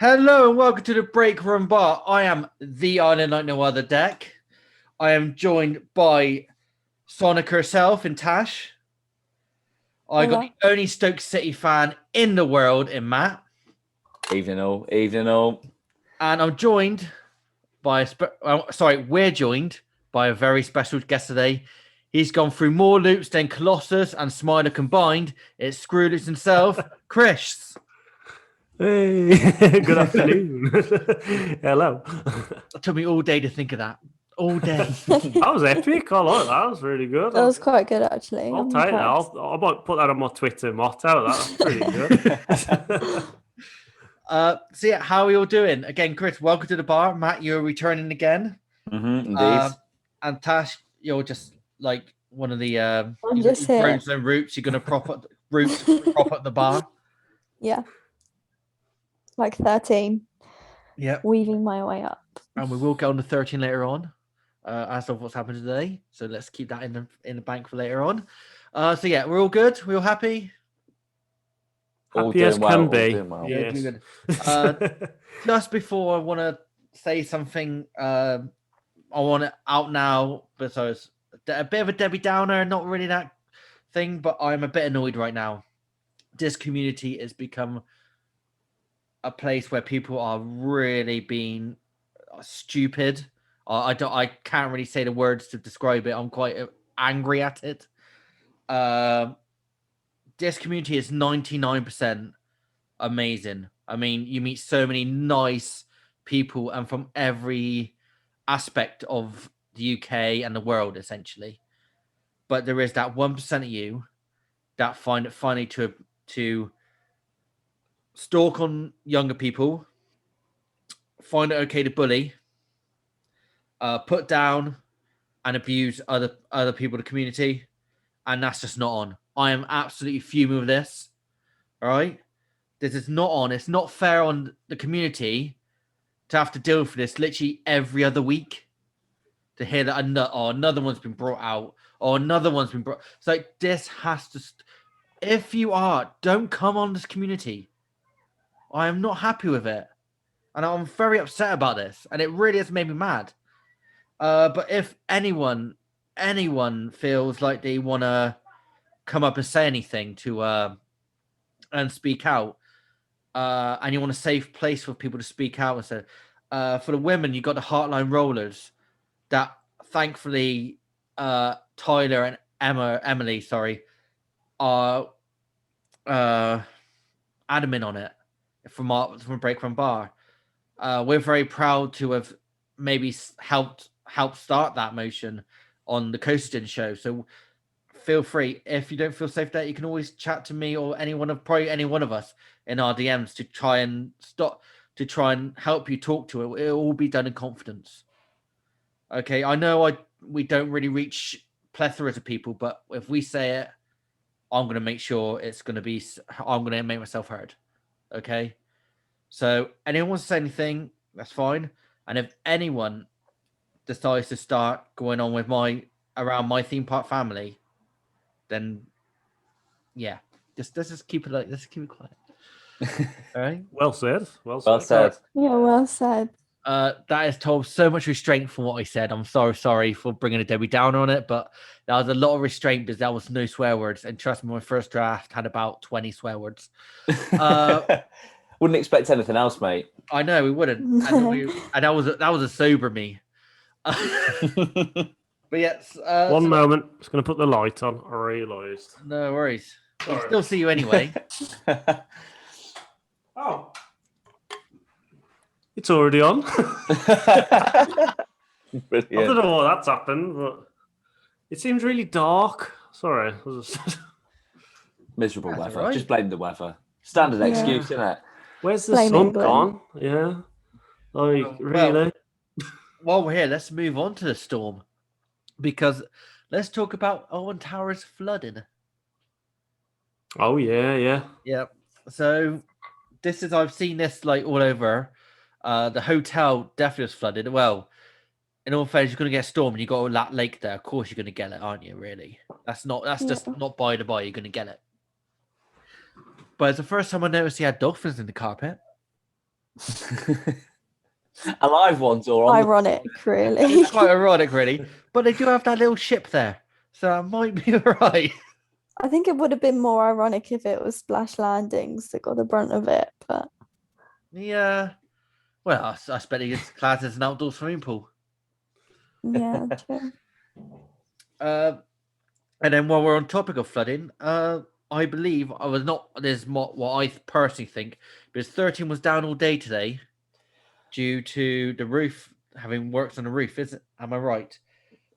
Hello and welcome to the Break Room Bar. I am the Island like no other deck. I am joined by Sonic herself in Tash. I got the only Stoke City fan in the world in Matt. Evening all. And I'm joined by we're joined by a very special guest today. He's gone through more loops than Colossus and Smiler combined. It's Screwy himself, Chris. Hey, good afternoon. Hello. It took me all day to think of that. All day. That was epic. I like that. That was really good. That was quite good, actually. I'll take that. I might put that on my Twitter motto. That's pretty good. So yeah, how are we all doing? Again, Chris, welcome to the bar. Matt, you're returning again. Indeed. And Tash, you're just like one of the I'm just here. roots. You're gonna prop up the bar. Yeah. Like 13. Yeah. Weaving my way up. And we will get on to 13 later on, as of what's happened today. So let's keep that in the bank for later on. So yeah, we're all good. We're all happy. Happy as can be. Well. Yes. Good. Just before I want to say something, I want it out now, but so it's a bit of a Debbie Downer, not really that thing, but I'm a bit annoyed right now. This community has become a place where people are really being stupid. I can't really say the words to describe it. I'm quite angry at it. This community is 99% amazing. I mean, you meet so many nice people and from every aspect of the UK and the world, essentially. But there is that 1% of you that find it funny to stalk on younger people, find it okay to bully, put down and abuse other people in the community, and that's just not on. I am absolutely fuming with this. All right, this is not on. It's not fair on the community to have to deal with this literally every other week. To hear that another one's been brought out, or another one's been brought. It's like this has to. If you don't come on this community. I am not happy with it. And I'm very upset about this. And it really has made me mad. But if anyone feels like they want to come up and say anything to and speak out, and you want a safe place for people to speak out and say, for the women, you got the Heartline Rollers that thankfully Tyler and Emily, are adamant on it. From Break From Bar, we're very proud to have maybe helped start that motion on the Coastin show. So feel free, if you don't feel safe there, you can always chat to me or any one of us in our DMs to try and help you talk to it. It'll all be done in confidence. Okay, I know we don't really reach plethoras of people, but if we say it, I'm going to make sure I'm going to make myself heard. Okay, so anyone wants to say anything, that's fine. And if anyone decides to start going on with around my theme park family, then yeah, let's just keep it let's keep it quiet. All right. Well said. Yeah, well said. That has told so much restraint from what I said. I'm sorry for bringing a Debbie Downer on it, but there was a lot of restraint because there was no swear words. And trust me, my first draft had about 20 swear words. Wouldn't expect anything else, mate. I know we wouldn't, and that was a sober me. But yes, one moment. Just going to put the light on. I realised. No worries. I'll still see you anyway. Oh. It's already on. I don't know why that's happened, but it seems really dark. Sorry. Miserable weather. Right. Just blame the weather. Standard excuse, isn't it? Where's the sun gone? Yeah. Like, really? While we're here, let's move on to the storm. Because let's talk about Owen Towers flooding. Oh, yeah. Yeah. So I've seen this like all over. The hotel definitely was flooded. Well, in all fairness, you're going to get a storm and you got that lake there. Of course, you're going to get it, aren't you? Really? That's just not by the by. You're going to get it. But it's the first time I noticed he had dolphins in the carpet. Alive ones or on Ironic, really. It's quite ironic, really. But they do have that little ship there, so that might be alright. I think it would have been more ironic if it was Splash Landings that got the brunt of it, but Yeah. Well, I expect it's classed as an outdoor swimming pool. yeah, true. And then while we're on topic of flooding, I believe I was not. There's what I personally think, because 13 was down all day today, due to the roof having worked on the roof. Am I right?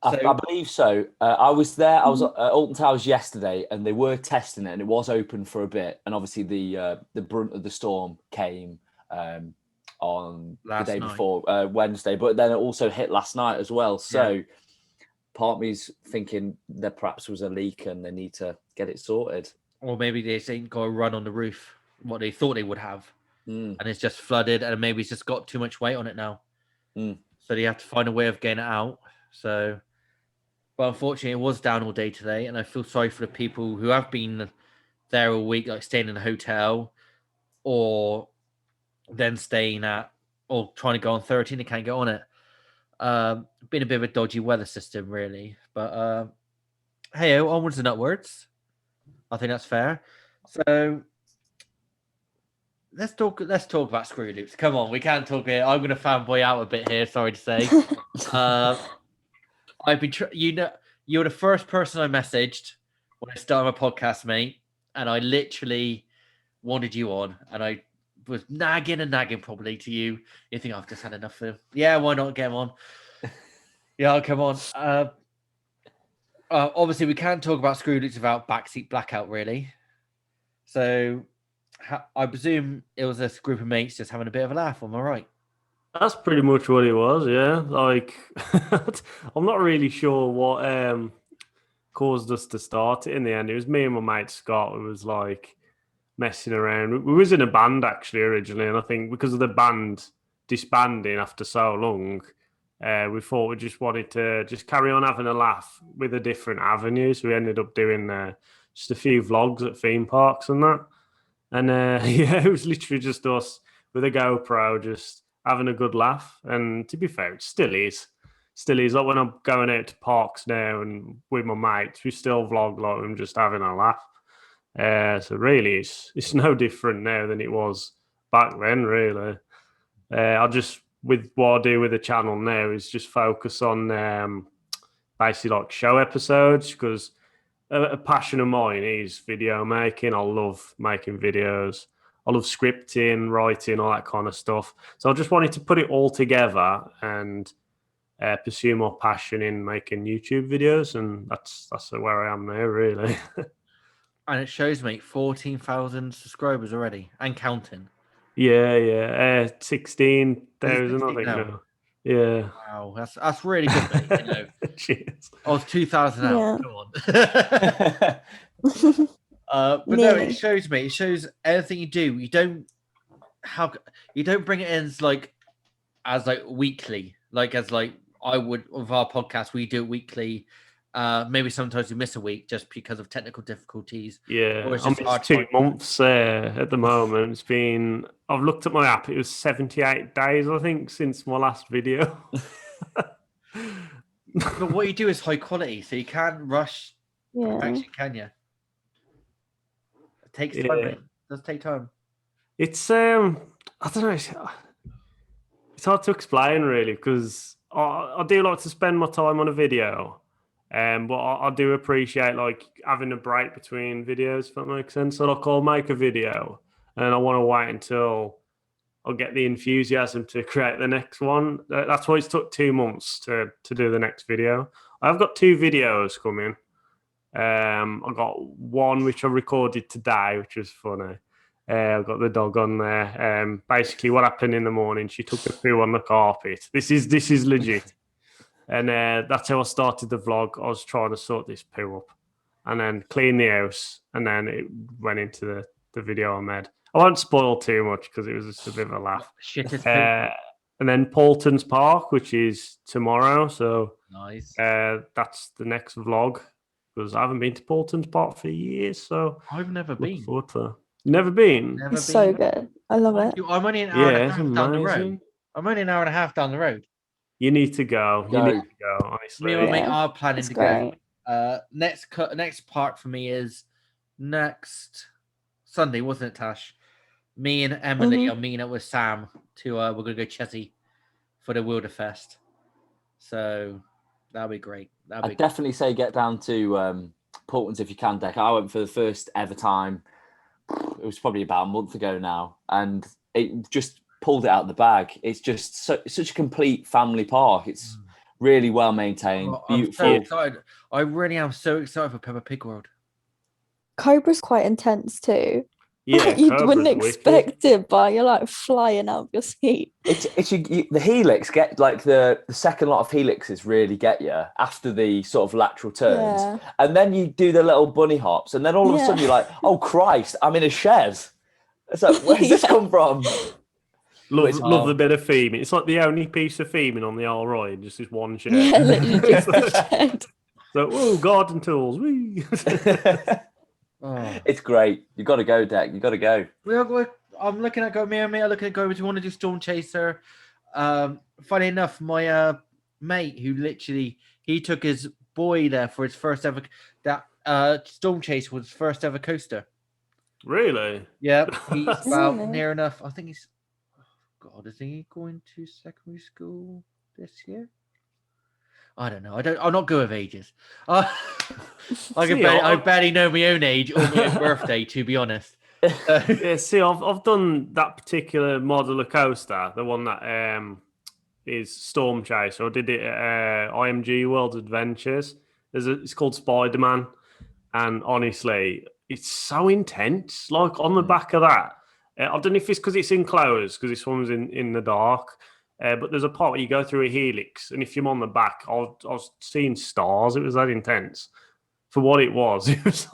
I believe so. I was there. I was at Alton Towers yesterday, and they were testing it, and it was open for a bit. And obviously, the brunt of the storm came on Last the day night. before Wednesday, but then it also hit last night as well. So part of me's thinking there perhaps was a leak, and they need to get it sorted. Or maybe they ain't got a run on the roof, what they thought they would have, and it's just flooded, and maybe it's just got too much weight on it now. So they have to find a way of getting it out. So. But unfortunately, it was down all day today, and I feel sorry for the people who have been there all week, like staying in a hotel, or then staying at, or trying to go on 13 and can't get on it. Been a bit of a dodgy weather system, really. But hey, onwards and upwards. I think that's fair. So let's talk about Screwy Loops. Come on, we can't talk here. I'm going to fanboy out a bit here. Sorry to say. I've been, you were the first person I messaged when I started my podcast, mate, and I literally wanted you on, and I was nagging probably to you. You think I've just had enough of him? Yeah, why not get him on? Yeah, come on. Obviously, we can't talk about Screwy Loops without Backseat Blackout, really. So, I presume it was a group of mates just having a bit of a laugh. Am I right? That's pretty much what it was, yeah. Like, I'm not really sure what caused us to start it in the end. It was me and my mate Scott who was like messing around. We was in a band actually originally, and I think because of the band disbanding after so long, we thought we just wanted to just carry on having a laugh with a different avenue. So we ended up doing just a few vlogs at theme parks and that. And yeah, it was literally just us with a GoPro just having a good laugh. And to be fair, it still is. Like when I'm going out to parks now and with my mates, we still vlog like I'm just having a laugh. So really, it's no different now than it was back then, really. I'll just, with what I do with the channel now, is just focus on basically like show episodes, because a passion of mine is video making. I love making videos. I love scripting, writing, all that kind of stuff. So I just wanted to put it all together and pursue my passion in making YouTube videos, and that's where I am now, really. And it shows, mate, 14,000 subscribers already and counting. Yeah. 16,000, I think now. Yeah. Wow, that's really good, mate. You know. Cheers. I was 2,000 out. Yeah. Come on. But no, it shows, mate. It shows everything you do. You don't bring it in as weekly, as I would with our podcast. We do it weekly. Maybe sometimes we miss a week just because of technical difficulties. Yeah, it's 2 months at the moment. I've looked at my app. It was 78 days, I think, since my last video. But what you do is high quality, so you can't rush perfection, can you? It takes time. Mate. It does take time. It's I don't know. It's hard to explain, really, because I do like to spend my time on a video. But I do appreciate having a break between videos, if that makes sense. So I'll make a video and I want to wait until I'll get the enthusiasm to create the next one. That's why it's took 2 months to do the next video. I've got 2 videos coming. I've got one which I recorded today, which was funny. I've got the dog on there. Basically, what happened in the morning, she took a poo on the carpet. This is legit. And that's how I started the vlog. I was trying to sort this poo up and then clean the house. And then it went into the video I made. I won't spoil too much because it was just a bit of a laugh. And then Paulton's Park, which is tomorrow. So nice. That's the next vlog, because I haven't been to Paulton's Park for years. So I've never been. Forward to. Never been. Never It's so been. good. I love it. I'm only an hour Yeah, and a it's half down the road. amazing. I'm only an hour and a half down the road. You need to go. You Go. need to go. Honestly. Me and my mate Yeah, are planning it's to great. go. Next part for me is next Sunday, wasn't it, Tash? Me and Emily are meeting up with Sam to we're gonna go Chessie for the Wilderfest. So that'll be great. That'll be I'd definitely say get down to Portland's if you can, Deck. I went for the first ever time. It was probably about a month ago now, and it just pulled it out of the bag. It's just such a complete family park. It's really well maintained, I'm so beautiful. excited. I really am so excited for Peppa Pig World. Cobra's quite intense too. Yeah, Like, you Cobra's wouldn't wicked. expect it, but you're like flying out of your seat. The helix get like the second lot of helixes really get you after the sort of lateral turns, Yeah. and then you do the little bunny hops, and then all of a sudden Yeah. you're like, oh Christ, I'm in a shed. It's like, where's this Yeah. come from? Love the bit of theming. It's like the only piece of theming on the whole ride, just this one shed. Yeah, literally just the shed. So, whoa, garden tools. Whee. Oh. It's great. You got to go, Deck. You got to go. I'm looking at go. Me and me are looking at go. Do you want to do Storm Chaser? Funny enough, my mate who literally he took his boy there for his first ever. That Storm Chaser was his first ever coaster. Really? Yeah, he's about Really? near enough. I think he's. Oh God, is he going to secondary school this year? I don't know. I'm not good with ages. I barely know my own age or my own birthday, to be honest. Yeah, see, I've done that particular modular coaster, the one that is Storm Chaser. I did it at IMG World Adventures. It's called Spider-Man, and honestly, it's so intense. Like on the back of that, I don't know if it's because it's enclosed, because this one's in the dark. But there's a part where you go through a helix, and if you're on the back, I was seeing stars. It was that intense. For what it was, it was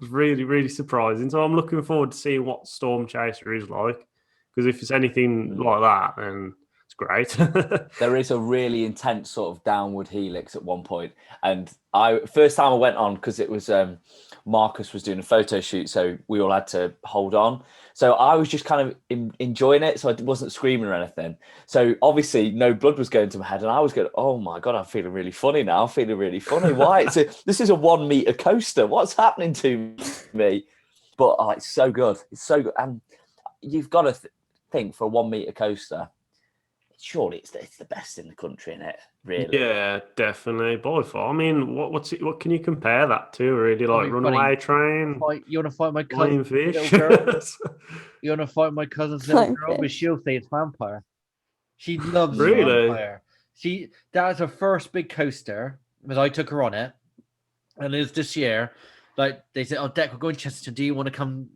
really, really surprising. So I'm looking forward to seeing what Storm Chaser is like, because if it's anything like that, then it's great. There is a really intense sort of downward helix at one point, and first time I went on, because it was Marcus was doing a photo shoot, so we all had to hold on. So I was just kind of enjoying it, so I wasn't screaming or anything. So obviously no blood was going to my head, and I was going, oh my God, I'm feeling really funny now. I'm feeling really funny. Why? This is a 1 meter coaster. What's happening to me? But it's so good. It's so good. And you've got to think, for a 1 meter coaster, surely it's the best in the country, isn't it? Really? Yeah, definitely. By far. I mean, what can you compare that to? Really, like runaway train, You want to fight my flying cousin? fish. You want to fight my cousin's little Flying girl? But fish. she'll say it's vampire. She loves Really? vampire. That was her first big coaster, because I took her on it, and it was this year. Like they said, "Oh, Deck, we're going to Chesterton. Do you want to come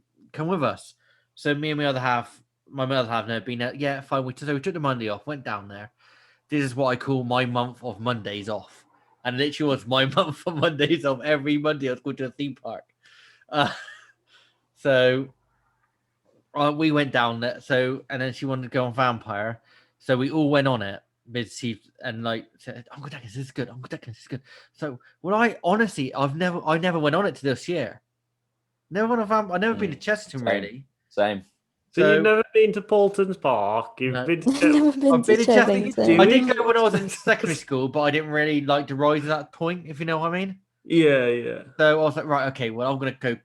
with us?" So me and my other half never been there. Yeah, fine. So we took the Monday off, went down there. This is what I call my month of Mondays off, and literally was my month of Mondays off. Every Monday I was going to a theme park. So we went down there. So, and then she wanted to go on vampire, so we all went on it. And like said, Uncle Deckers, this is good. Uncle Deckers, this is good. So, I never went on it to this year. Never went on vampire. I've never been to Chesterton, really. Same. So you've never been to Paulton's Park? You've No. been to Never been I've to been to Chesterton. Chevington. I did go when I was in secondary school, but I didn't really like the rides at that point, if you know what I mean. Yeah. So I was like, right, okay, well, I'm going to go.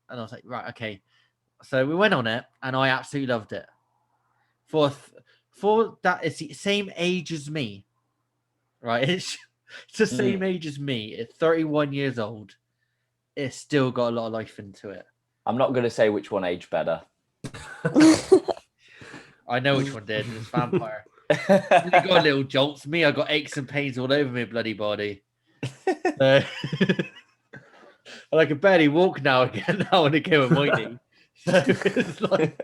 And I was like, right, okay. So we went on it, and I absolutely loved it. For that, it's the same age as me, right? It's the same age as me. It's 31 years old. It's still got a lot of life into it. I'm not going to say which one aged better. I know which one did. It's vampire. You got little jolts. Me, I got aches and pains all over my bloody body. I can barely walk now again. Now when it came with my knee. So it's like,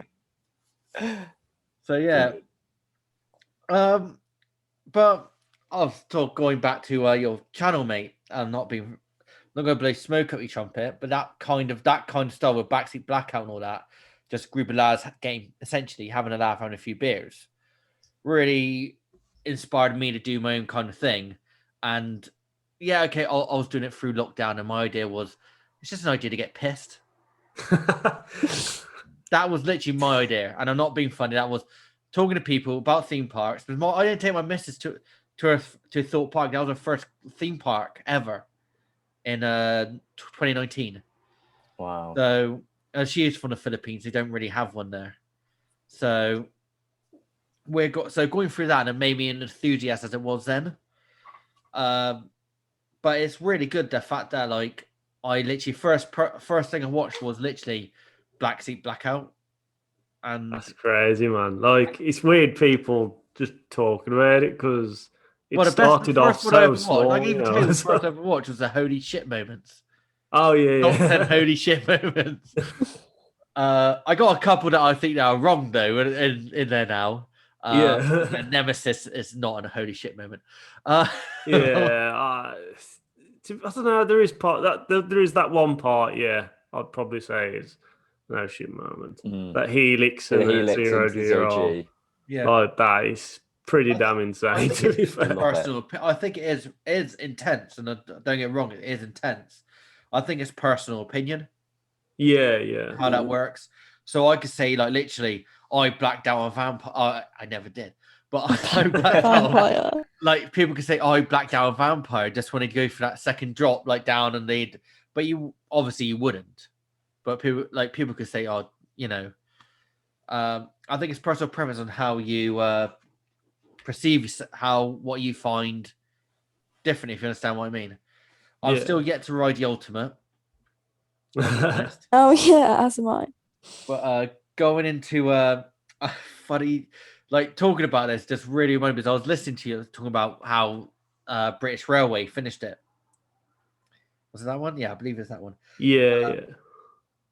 so yeah. But I'll talk going back to your channel, mate. I'm not going to blow smoke up your trumpet, but that kind of style with Backseat Blackout and all that, just a group of lads essentially having a laugh, having a few beers, really inspired me to do my own kind of thing. And yeah, okay, I was doing it through lockdown, and my idea was it's just an idea to get pissed. that was literally my idea, and I'm not being funny. That was talking to people about theme parks. But I didn't take my missus to a thought park. That was our first theme park ever in 2019. Wow. So she is from the Philippines. They don't really have one there. So going through that, and it made me an enthusiast as it was then. But it's really good the fact that like I literally first thing I watched was literally Black Seat Blackout, and That's crazy, man. Like, it's weird people just talking about it because it the started off first one I so ever watched, small. I can You even know? tell you the first I ever watched was the holy shit moments. Oh yeah, Top 10 yeah. holy shit moments. I got a couple that I think are wrong though in there now. Yeah. Nemesis is not a holy shit moment. Yeah, I don't know. There is there is that one part. Yeah, I'd probably say is no shit moment. That Helix The and the Helix Zero into Zero G. G. Yeah, Like that is pretty damn I insane. think To be it's fair. love it. personal. I think it is intense, and don't get me wrong, it is intense. I think it's personal opinion Yeah, yeah. how that works. So I could say like literally, I blacked out on vampire. I never did, but I blacked out. Vampire. Like people could say, "Oh, I blacked out a vampire." Just wanted to go for that second drop, like down, and they'd. But you obviously you wouldn't. But people could say, "Oh, you know." I think it's personal preference on how you perceive what you find different. If you understand what I mean. I'm Yeah. still yet to ride the ultimate. I'll be honest. Oh yeah, as am I. But going into funny, like talking about this, just really reminded me. Because I was listening to you talking about how British Railway finished it. Was it that one? Yeah, I believe it's that one. Yeah.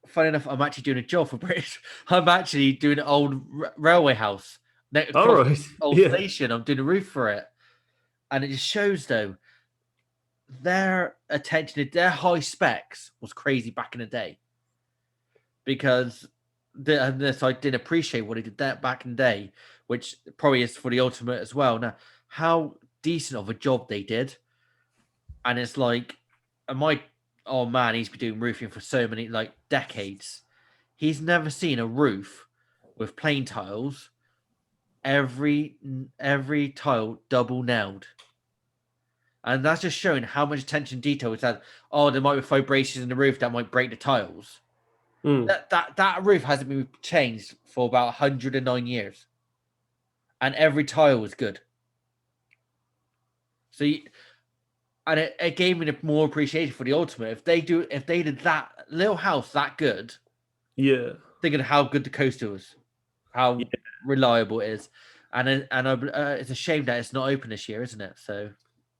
Funny enough, I'm actually doing a job for British. I'm actually doing an old railway house next All right. old Yeah. station. I'm doing a roof for it, and it just shows though their attention to their high specs was crazy back in the day. Because this I didn't appreciate what he did that back in the day, which probably is for the ultimate as well. Now, how decent of a job they did, and it's like, oh man, he's been doing roofing for so many like decades. He's never seen a roof with plain tiles, every tile double nailed. And that's just showing how much attention to detail it's had. Oh, there might be vibrations in the roof that might break the tiles. That roof hasn't been changed for about 109 years, and every tile was good. So, and it gave me more appreciation for the ultimate. If they did that little house that good, Yeah. thinking of how good the coaster was, how reliable it is, and it's a shame that it's not open this year, isn't it? So.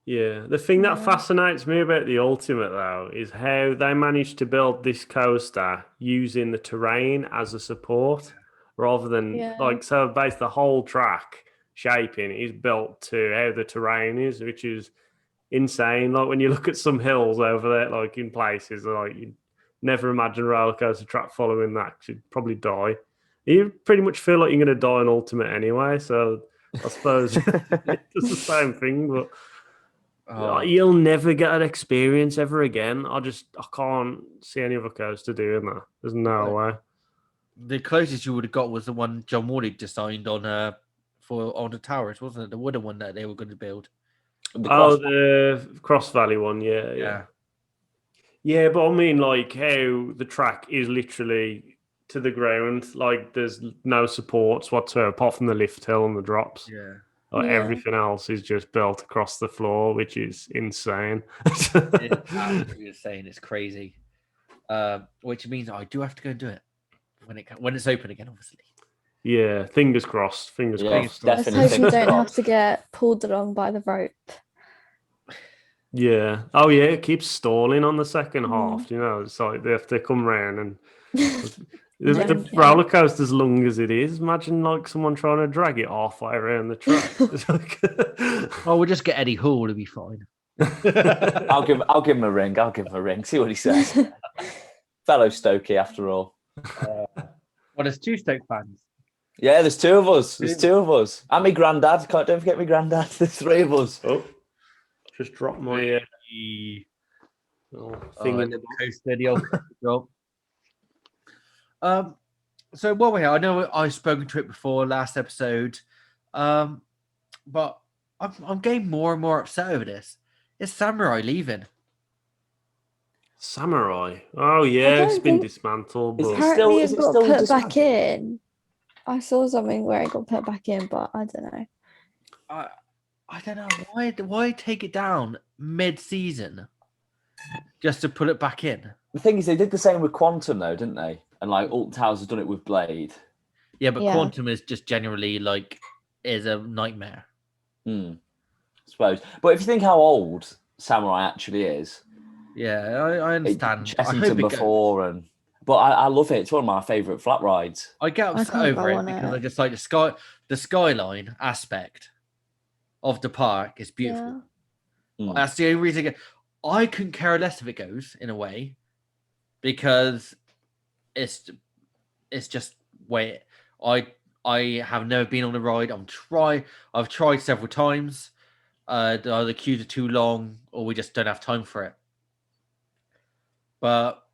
Yeah, the thing that fascinates me about the Ultimate, though, is how they managed to build this coaster using the terrain as a support rather than so basically the whole track shaping is built to how the terrain is, which is insane. Like when you look at some hills over there, like in places, like you never imagine a roller coaster track following that, 'cause you'd probably die. You pretty much feel like you're going to die in Ultimate anyway, so I suppose it's the same thing, but. You'll never get an experience ever again. I can't see any other coaster doing that. There's no way. The closest you would have got was the one John Woolley designed on the towers, wasn't it? The wooden one that they were going to build. The Cross Valley one, yeah. Yeah, but I mean, like how the track is literally to the ground. Like there's no supports whatsoever apart from the lift hill and the drops. Yeah. Everything else is just built across the floor, which is insane. It's absolutely insane. It's crazy. Which means I do have to go and do it when it's open again, obviously. Yeah, fingers crossed. Fingers crossed. Definitely. Let's hope you don't have to get pulled along by the rope. Yeah. Oh, yeah. It keeps stalling on the second half. You know, it's like they have to come round and the roller coaster, as long as it is, imagine like someone trying to drag it halfway around the track. Oh, we'll just get Eddie Hall to be fine. I'll give him a ring. I'll give him a ring. See what he says. Fellow Stokey, after all. Well, there's two Stoke fans. Yeah, there's two of us. And my granddad. Don't forget my granddad. There's three of us. Oh, just dropped my thing in the coaster, the old job. So while we're here, I know I've spoken to it before last episode, but I'm getting more and more upset over this. It's Samurai leaving. Samurai. Oh yeah, it's don't been think- dismantled. Is But it still- Apparently, is it it got still put back dismantled? in. I saw something where it got put back in, but I don't know. I don't know why take it down mid-season just to put it back in. The thing is, they did the same with Quantum, though, didn't they? And like Alton Towers has done it with Blade. Yeah, but Yeah. Quantum is just generally like is a nightmare. I suppose. But if you think how old Samurai actually is, Yeah, I understand. I hope Chessington it goes. before, but I love it. It's one of my favourite flat rides. I get I upset can't over go it on because it. I just like the skyline aspect of the park is beautiful. Yeah. That's the only reason I couldn't care less if it goes in a way because it's just way I have never been on a ride. I've tried several times. Either the queues are too long or we just don't have time for it. But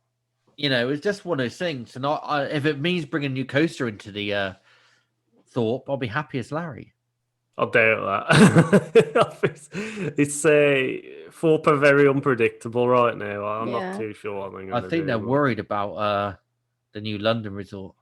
it's just one of those things. And if it means bringing a new coaster into the Thorpe, I'll be happy as Larry. I doubt that. It's Thorpe are very unpredictable right now. I'm Yeah. not too sure. I think they're worried about the new London resort.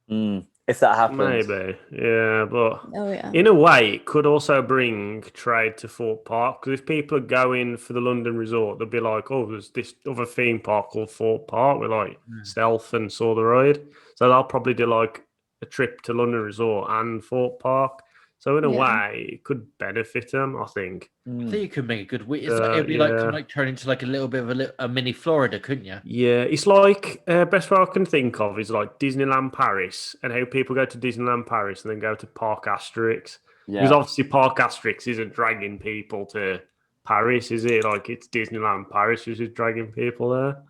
If that happens, Maybe, yeah, but Oh yeah. in a way, it could also bring trade to Thorpe Park because if people are going for the London resort, they'll be like, "Oh, there's this other theme park called Thorpe Park with like Stealth and Saw the Ride," so they'll probably do like a trip to London Resort and Thorpe Park. So in a Yeah. way, it could benefit them, I think. I think you could make a good week. It'd be like turn into like a little bit of a mini Florida, couldn't you? Yeah, it's like best way I can think of is like Disneyland Paris and how people go to Disneyland Paris and then go to Park Asterix. Because obviously Park Asterix isn't dragging people to Paris, is it? Like it's Disneyland Paris which is dragging people there.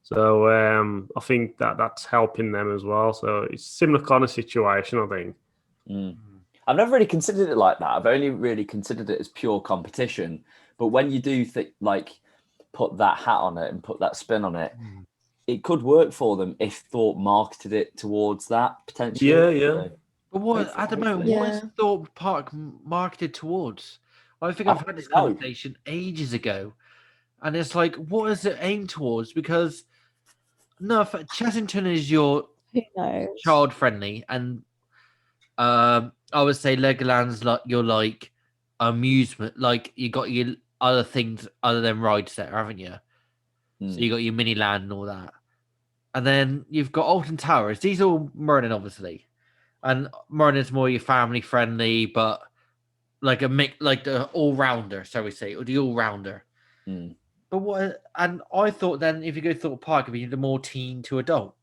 So I think that's helping them as well. So it's a similar kind of situation, I think. I've never really considered it like that. I've only really considered it as pure competition. But when you do put that hat on it and put that spin on it, it could work for them if Thorpe marketed it towards that potentially. Yeah. But what at the moment, what is Thorpe Park marketed towards? I think I've had this conversation ages ago, and it's like, what is it aimed towards? Because no, Chessington is your Who knows? child friendly, and I would say Legoland's like your like amusement, like you got your other things other than rides there, haven't you? So you got your mini land and all that, and then you've got Alton Towers. These are all Merlin, obviously, and Merlin's more your family friendly, but like like the all rounder, so we say, or the all rounder. But what? And I thought then if you go to Thorpe Park, it'd be the more teen to adult.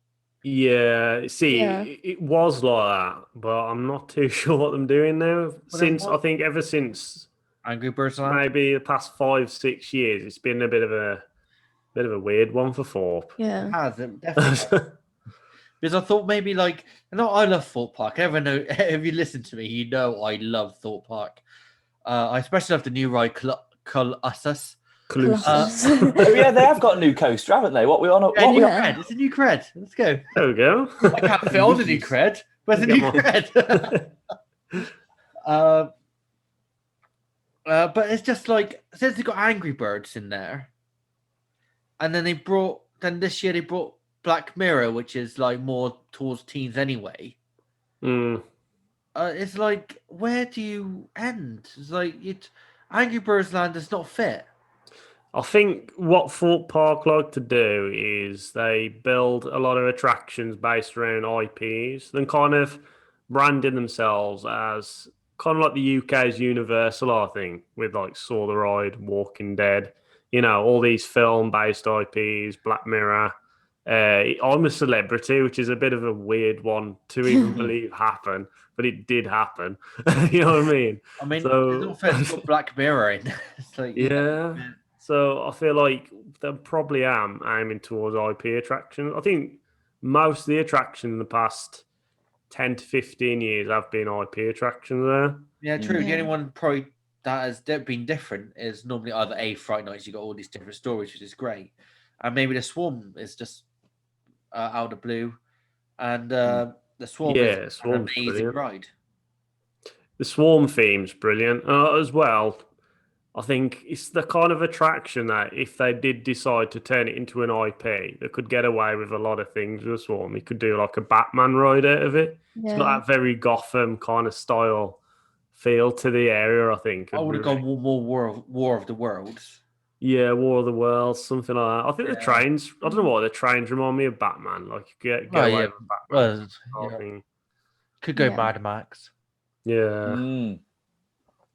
Yeah, see, it was like that, but I'm not too sure what I'm doing now. I think ever since Angry Birds Land, maybe the past 5-6 years, it's been a bit of a weird one for Thorpe. Yeah, it has, it definitely has. Because I thought maybe like, I love Thorpe Park. Everyone know if you listen to me, you know I love Thorpe Park. I especially love the new ride Colossus. Yeah, they have got a new coaster, haven't they? Cred. It's a new cred. Let's go. There we go. I can't fit on the new cred, but it's a new cred. But it's just like since they got Angry Birds in there, and then this year they brought Black Mirror, which is like more towards teens anyway. It's like, where do you end? It's like Angry Birds Land does not fit. I think what Thorpe Park like to do is they build a lot of attractions based around IPs, then kind of branding themselves as kind of like the UK's Universal, I think, with like Saw the Ride, Walking Dead, all these film-based IPs, Black Mirror. I'm a Celebrity, which is a bit of a weird one to even believe happened, but it did happen. You know what I mean? I mean, it's not fair to put Black Mirror in. It's like, So I feel like they probably am aiming towards IP attractions. I think most of the attractions in the past 10 to 15 years have been IP attractions there. Yeah, true. The only one probably that has been different is normally either Fright Nights, you got all these different stories, which is great. And maybe the Swarm is just out of the blue. and the Swarm Yeah, is an Swarm's amazing brilliant. ride. The Swarm theme's brilliant as well. I think it's the kind of attraction that if they did decide to turn it into an IP, they could get away with a lot of things with Swarm. You could do like a Batman ride out of it. It's got Yeah. that very Gotham kind of style feel to the area, I think. I would have gone more War of the Worlds. Yeah, War of the Worlds, something like that. I think the Yeah. trains, I don't know why, the trains remind me of Batman. Like, you get Oh, away yeah. with Batman. Well, sort yeah. of thing. Could go Yeah. Mad Max. Yeah.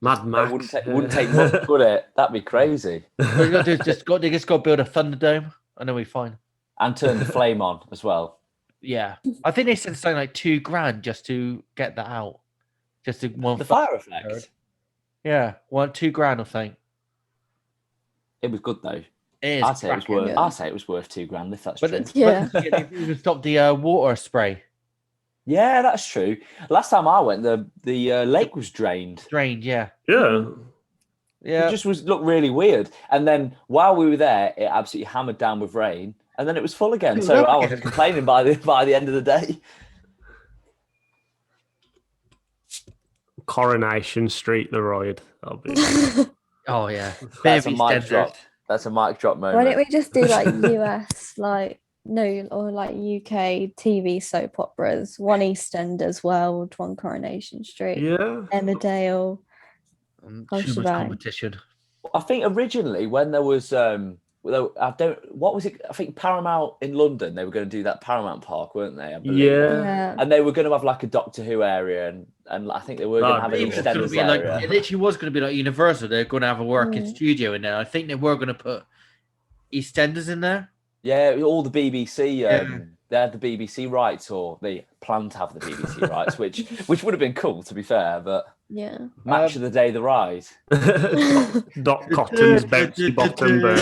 Mad It Max. wouldn't take much, would it? That'd be crazy. What you got to do is they just got to build a Thunderdome, and then we're fine. And turn the flame on as well. Yeah, I think they said something like $2,000 just to get that out, just to one. The fire effect. Yeah, $2,000 or something. It was good though. It is. I'd say it was cracking. worth. Yeah. I'd say it was worth $2,000 if that's But true. Yeah. they even stopped the water spray. Yeah, that's true. Last time I went, the lake was drained. Drained, yeah. Yeah. Yeah. It just looked really weird. And then while we were there, it absolutely hammered down with rain, and then it was full again. So I was complaining by the end of the day. Coronation Street, the ride. That'll be. Oh, yeah. That's a Baby mic extenders. drop. That's a mic drop moment. Why don't we just do like US, like or like UK TV soap operas? One EastEnders World, one Coronation Street, Yeah. Emmerdale. Oh, Too much shebang. competition. I think originally when there was what was it? I think Paramount in London, they were going to do that Paramount Park, weren't they? I believe. Yeah. Yeah. And they were going to have like a Doctor Who area, and I think they were going to have an It was gonna EastEnders be like, area. it literally was going to be like Universal. They're going to have a working Mm. studio in there. I think they were going to put EastEnders in there. Yeah, all the BBC. Yeah. They had the BBC rights, or they planned to have the BBC rights, which would have been cool, to be fair. But Yeah. match of the day, the ride. Doc Cotton's bouncy bottom bird.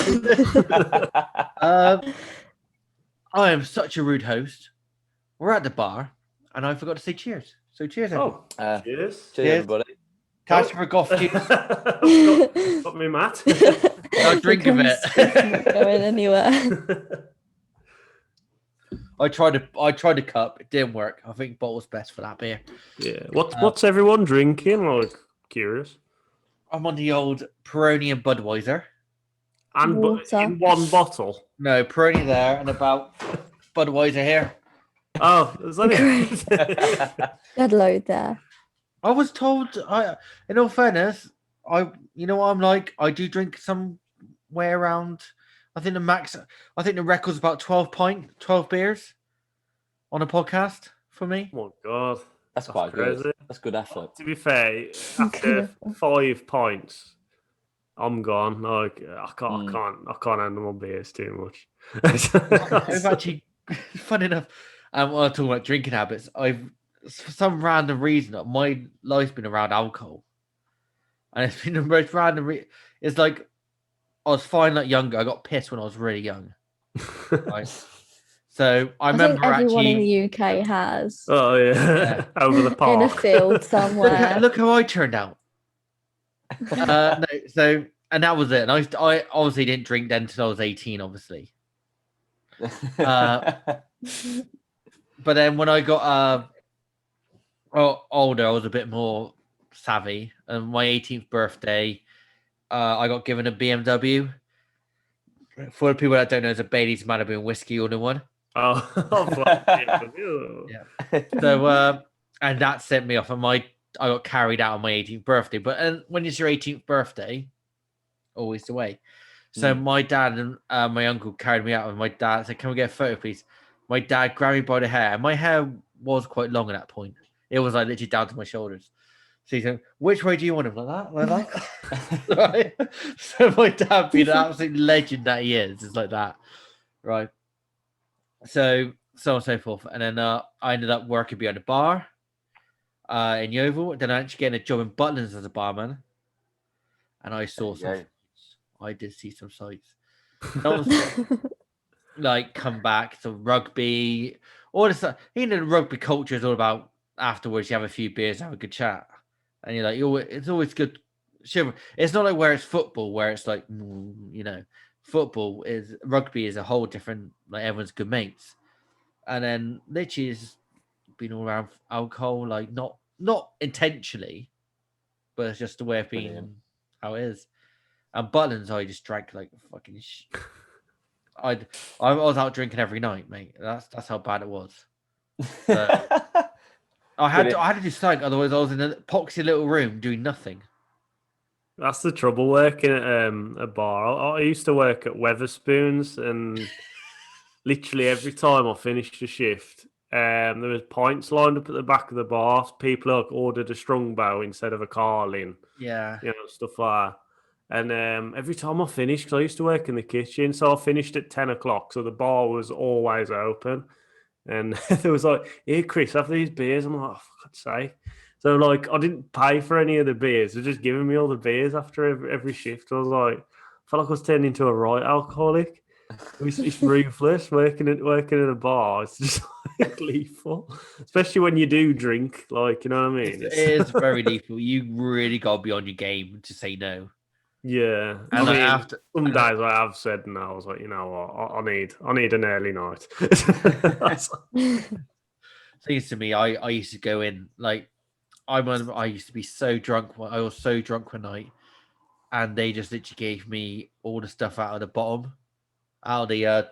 I am such a rude host. We're at the bar, and I forgot to say cheers. So cheers, everyone. Oh, cheers. Cheers, everybody. Cash for a golf juice. Got me, Matt. I'll drink a bit. Not going anywhere. I tried a cup. It didn't work. I think bottle's best for that beer. Yeah. What's everyone drinking? Like, curious. I'm on the old Peroni and Budweiser. And Water. in one bottle. No, Peroni there and about Budweiser here. Oh, is that it? Dead load there. I was told, in all fairness, you know what I'm like? I do drink somewhere around, I think the record's about 12 beers on a podcast for me. Oh, my God. That's quite crazy. good. That's good effort. To be fair, after 5 pints, I'm gone. Like, I can't handle my beers too much. I've actually, funny enough, while I'm talking about drinking habits, for some random reason, my life's been around alcohol. And it's been the most random it's like, I was fine like younger. I got pissed when I was really young. Right? So I remember think everyone in actually... the UK has. Oh, yeah. Over the park. In a field somewhere. Look how I turned out. And that was it. And I obviously didn't drink then until I was 18, obviously. But then when I got older, I was a bit more savvy. And my 18th birthday, I got given a BMW. For the people that don't know, it's a Bailey's Malibu and whiskey all in one. Oh, yeah. So and that sent me off, and I got carried out on my 18th birthday. But when it's your 18th birthday, always the way. So my dad and my uncle carried me out, and my dad said, "Can we get a photo, please?" My dad grabbed me by the hair, and my hair was quite long at that point. It was like literally down to my shoulders. So he said, "Which way do you want him? Like that?" Right. So my dad, being an absolute legend that he is like that, right? So on and so forth, and then I ended up working behind a bar in Yeovil. Then I actually getting a job in Butlins as a barman, and I saw some. I did see some sights. Like come back to rugby, all this stuff. You know, the rugby culture is all about afterwards. You have a few beers, have a good chat, and you're like, it's always good. It's not like where it's football, where it's like, you know, rugby is a whole different. Like everyone's good mates. and then literally it's just been all around alcohol, like not intentionally, but it's just the way of being Brilliant. how it is. And Butlins, I just drank like fucking. I was out drinking every night, mate. That's how bad it was. I had to do something, otherwise I was in an epoxy little room doing nothing. That's the trouble working at a bar. I used to work at Weatherspoons, and literally every time I finished a shift, there was pints lined up at the back of the bar. People like ordered a Strongbow instead of a Carlin, Yeah. stuff like that. And every time I finished, because I used to work in the kitchen, so I finished at 10 o'clock, so the bar was always open. And there was like, here, Chris, have these beers. I'm like, oh, for God's sake. So, like, I didn't pay for any of the beers. They're just giving me all the beers after every shift. I was like, I felt like I was turning into a right alcoholic. It's ruthless working in a bar. It's just like lethal, especially when you do drink. Like, you know what I mean? It is very lethal. You really got to be on your game to say no. Yeah, And I mean, after some days I have said no. I was like, you know what, I need an early night. Seems to me, I used to go in like I used to be so drunk. I was so drunk one night, and they just literally gave me all the stuff out of the bottom, out of the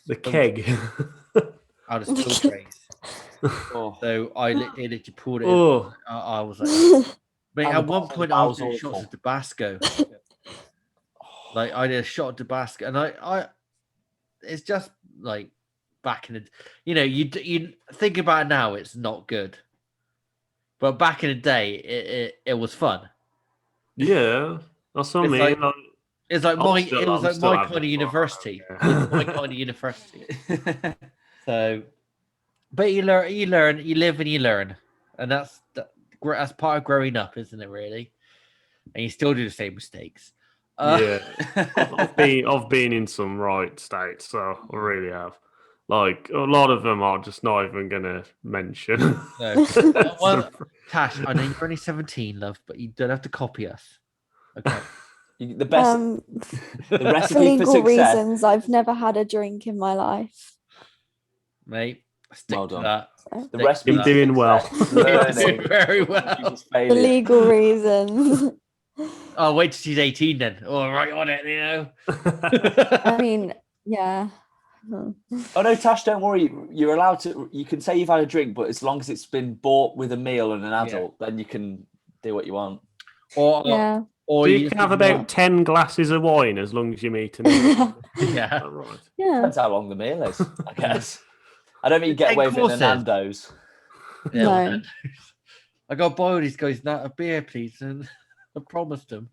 the keg. out of still trays. Oh. So I literally pulled it. Oh. I was like, mate, And at the one bottom point of I the was doing bowel's shots awful. of Tabasco. Like I did a shot of Tabasco, and I it's just like back in the, you think about it now, it's not good, but back in the day, it was fun. Yeah, that's what I It's mean. like- Like, It's like it was like still my having kind of fun, university. yeah. It was my kind of university. So, but you learn, you live and you learn, and that's part of growing up, isn't it? Really, and you still do the same mistakes. Yeah, I've been in some right states, so I really have. Like a lot of them, I'm just not even gonna mention. No. Well, Tash, I know you're only 17, love, but you don't have to copy us. Okay. The best, the For recipe for legal success. reasons, I've never had a drink in my life. Mate, stick Well to done. that. The Stick recipe to You're that. doing well. success, You're learning, doing very well. For failure. legal reasons. Oh, wait till she's 18 then. Oh, right on it, I mean, yeah. Oh no, Tash, don't worry. You're allowed to. You can say you've had a drink, but as long as it's been bought with a meal and an adult, then you can do what you want. Or Yeah. or So you can have about 10 glasses of wine as long as you meet an yeah. right. Yeah. Depends how long the meal is, I guess. I don't mean you get 10 away with it in courses. a Nando's. Yeah, No. I got boy with these guys now a beer, please, and I promised him.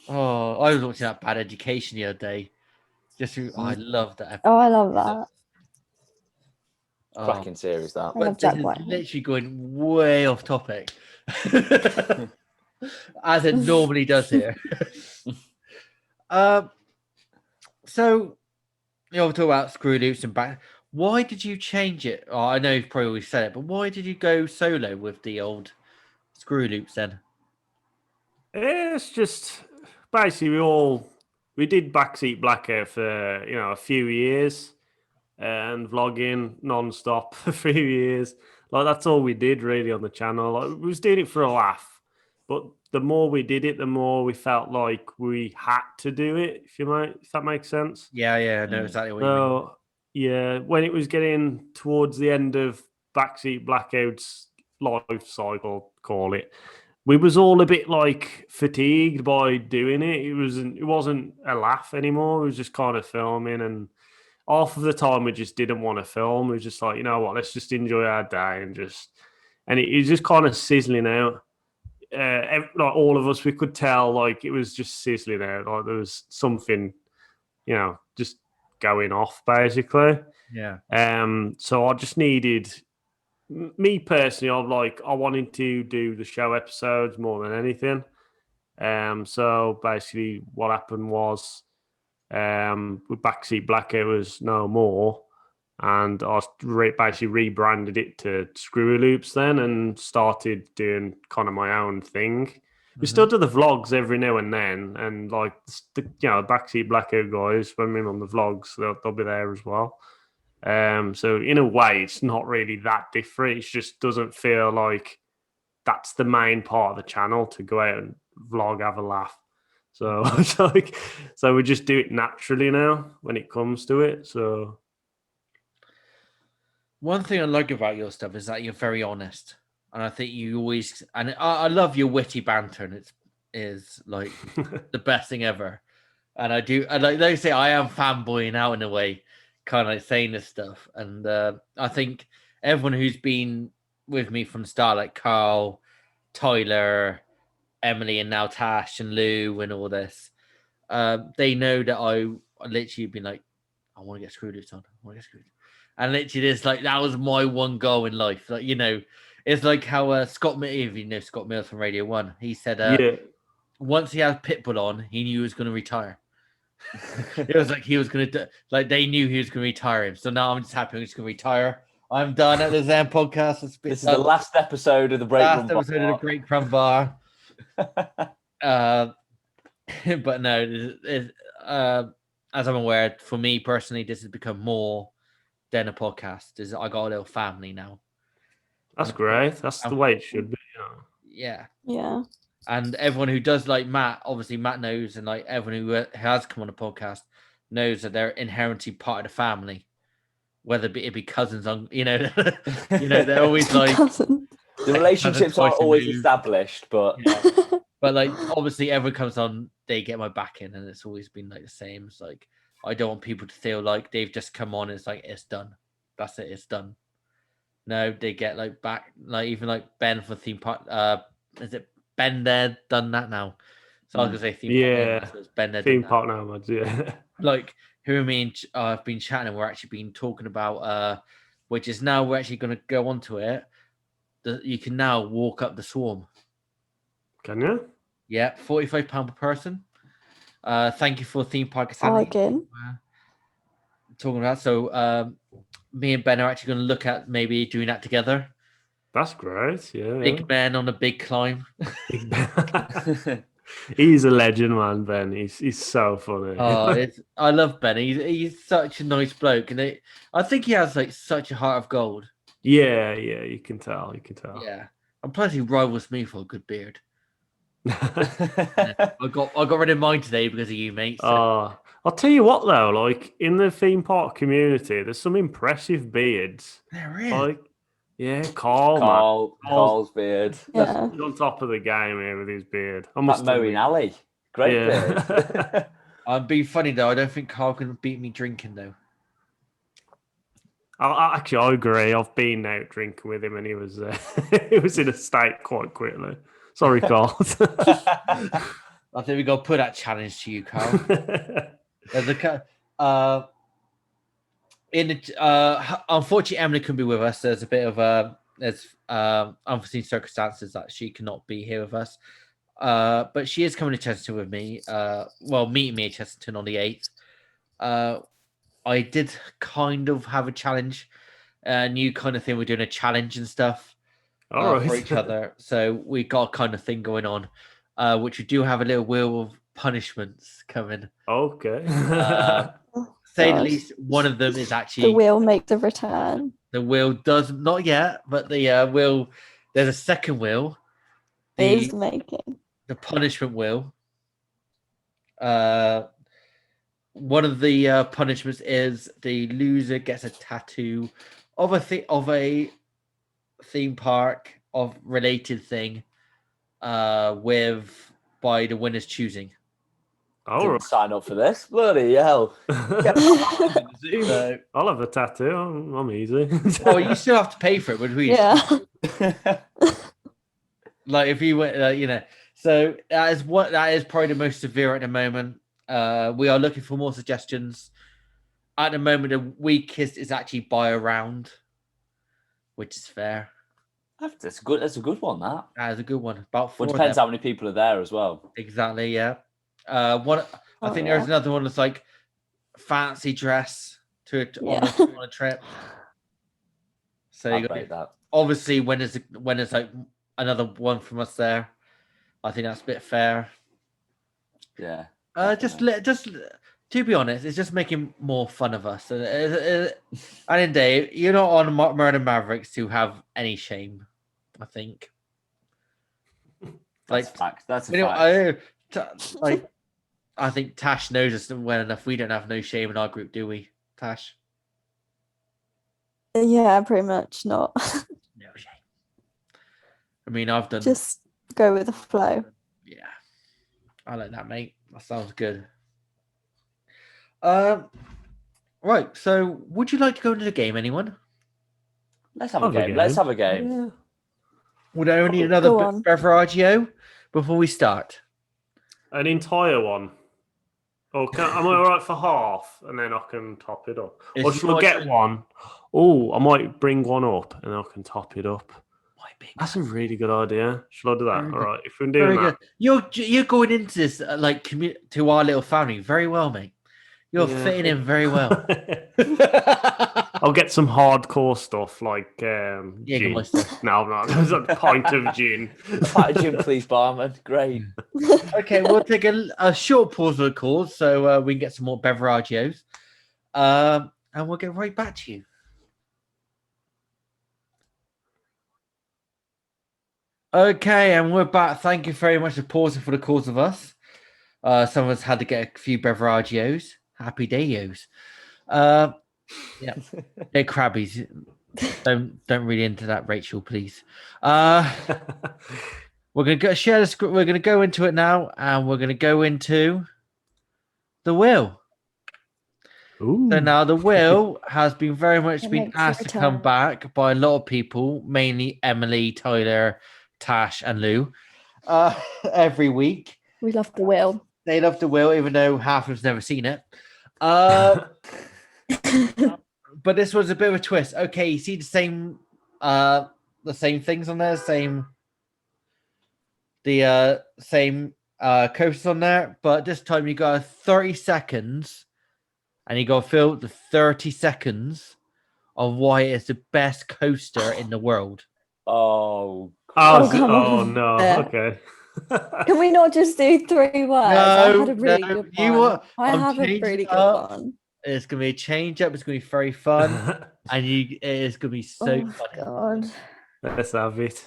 Oh, I was watching that Bad Education the other day. I love that. Oh, I love that. Oh, Cracking series, that. I love but this Jack is White. literally going way off topic, as it normally does here. So we'll talk about screw loops and back. Why did you change it? Oh, I know you've probably always said it, but why did you go solo with the old screw loops then? It's just basically we did backseat blackout for a few years and vlogging non-stop for a few years. Like that's all we did really on the channel. Like, we was doing it for a laugh, but the more we did it, the more we felt like we had to do it. If that makes sense. Yeah, I know exactly what you mean. So yeah, when it was getting towards the end of backseat blackouts life cycle, call it, we was all a bit like fatigued by doing it. It wasn't a laugh anymore. It was just kind of filming, and half of the time we just didn't want to film. We was just like, you know what, let's just enjoy our day and it was just kind of sizzling out. Like all of us, we could tell like it was just sizzling out. Like there was something, just going off basically. Yeah. So I just needed. Me personally, I wanted to do the show episodes more than anything. So basically, what happened was, with Backseat Blackout was no more, and I basically rebranded it to Screwy Loops then, and started doing kind of my own thing. We still do the vlogs every now and then, and like the Backseat Blackout guys, when I'm on the vlogs, they'll be there as well. So in a way, it's not really that different. It just doesn't feel like that's the main part of the channel to go out and vlog, have a laugh. So it's like, so we just do it naturally now when it comes to it. So One thing I like about your stuff is that you're very honest, and I think you always and I love your witty banter, and it is like the best thing ever. And like I say, I am fanboying out in a way, kind of like saying this stuff, and I think everyone who's been with me from the start, like Carl, Tyler, Emily, and now Tash and Lou, and all this, they know that I literally been like, I want to get screwed this on. I want to get screwed. And literally, it's like that was my one goal in life. Like, you know, it's like how Scott Mills, you know, Scott Mills from Radio One, he said, yeah, once he had Pitbull on, he knew he was going to retire. It was like he was going to, like, they knew he was going to retire him. So now I'm just happy I'm just going to retire. I'm done at the Zen podcast. This is the last episode of the Break Room last episode of the Great Crumb Bar. But no, as I'm aware, for me personally, this has become more than a podcast. Is I got a little family now. that's great. That's the way it should be. Yeah. Yeah. And everyone who does like Matt, obviously Matt knows, and like everyone who has come on a podcast knows that they're inherently part of the family, whether it be cousins on, you know, they're always like Cousin. The relationships aren't always established, but but like obviously everyone comes on, they get my back in, and it's always been like the same. It's like I don't want people to feel like they've just come on. It's like it's done. That's it. It's done. No, they get like back, like even like Ben for theme park. Is it Ben there done that now? So I was gonna say theme park. So it's Ben there. Theme park now, yeah. Like who and me and I've been chatting, and we're actually been talking about which is now we're actually going to go on to it. You can now walk up the Swarm. Can you? Yeah, £45 per person. Thank you for theme park. Again. Talking about so me and Ben are actually going to look at maybe doing that together. That's great. Yeah. Big Ben on a big climb. Big Ben. He's a legend, man. Ben. He's so funny. Oh, I love Ben. He's such a nice bloke, and I think he has like such a heart of gold. Yeah, you can tell. Yeah, and plus he rivals me for a good beard. I got rid of mine today because of you, mate. So. I'll tell you what though, like in the theme park community, there's some impressive beards. There is. Like, yeah, Carl's beard. Yeah. He's on top of the game here with his beard. That mowing alley. Great beard. I'm being funny though. I don't think Carl can beat me drinking though. I agree. I've been out drinking with him, and he was he was in a state quite quickly. Sorry, Carl. I think we got to put that challenge to you, Carl. Unfortunately, Emily couldn't be with us. There's a bit of unforeseen circumstances that she cannot be here with us. But she is coming to Chesterton with me. Meeting me at Chesterton on the 8th. I did kind of have a challenge, a new kind of thing. We're doing a challenge and stuff for each other. So we got a kind of thing going on, which we do have a little wheel of punishments coming. Okay. Say the least, one of them is actually the wheel make the return. The wheel does not yet, but the wheel. There's a second wheel. Is making the punishment wheel. One of the punishments is the loser gets a tattoo of a theme park of related thing, by the winner's choosing. Didn't sign up for this. Bloody hell. I'll have a tattoo. I'm easy. Oh, you still have to pay for it, but we like if you went, So that is probably the most severe at the moment. We are looking for more suggestions. At the moment, the weakest is actually buy a round, which is fair. That's good. That's a good one. That is a good one. About 4. Well, it depends how many people are there as well. Exactly. Yeah. I think there's another one that's like fancy dress on a trip. So you got that. Obviously when there's like another one from us there, I think that's a bit fair. Yeah. Just to be honest, it's just making more fun of us. And at the end of the day, you're not on Murder Mavericks to have any shame. I think. That's a fact. That's a You know, fact. I think Tash knows us well enough. We don't have no shame in our group, do we, Tash? Yeah, pretty much not. No shame. I mean, I've done. Just go with the flow. Yeah, I like that, mate. That sounds good. Right. So, would you like to go into the game, anyone? Let's have a game. Let's have a game. Yeah. Would I need another Go on. beveragio before we start? An entire one. Or am I all right for half, and then I can top it up? It's Or should I your get turn. one? Oh, I might bring one up, and I can top it up. Might be. That's a really good idea. Should I do that? Very All good. right. If we're Very doing good. You're going into this to our little family very well, mate. You're Yeah. fitting in very well. that. I'll get some hardcore stuff like Yeah, gin. get my stuff. No, I'm not. There's a pint of gin. Packaging, please, barman. Great. Okay, we'll take a short pause of the call so we can get some more beveragios. And we'll get right back to you. Okay, and we're back. Thank you very much for pausing for the cause of us. Some of us had to get a few beveragios. Happy dayos. Yeah, they're crabbies. Don't really into that, Rachel, please. We're gonna share the script. We're gonna go into it now, and we're gonna go into the will. Ooh. So now the will has been very much It been makes asked it to come return. back by a lot of people, mainly Emily, Tyler, Tash, and Lou. Every week. We love the will. They love the will, even though half of us never seen it. But this was a bit of a twist. Okay, you see the same things on there, same coasters on there, but this time you got 30 seconds, and you got to fill the 30 seconds of why it's the best coaster in the world. Oh, Oh, come oh on. no. Yeah. Okay. Can we not just do 3 words? I had a really No, good you one. what? I I'm have a changing really it good up. one. It's gonna be a change up. It's gonna be very fun, and it is gonna be so Oh funny. God. Let's have it.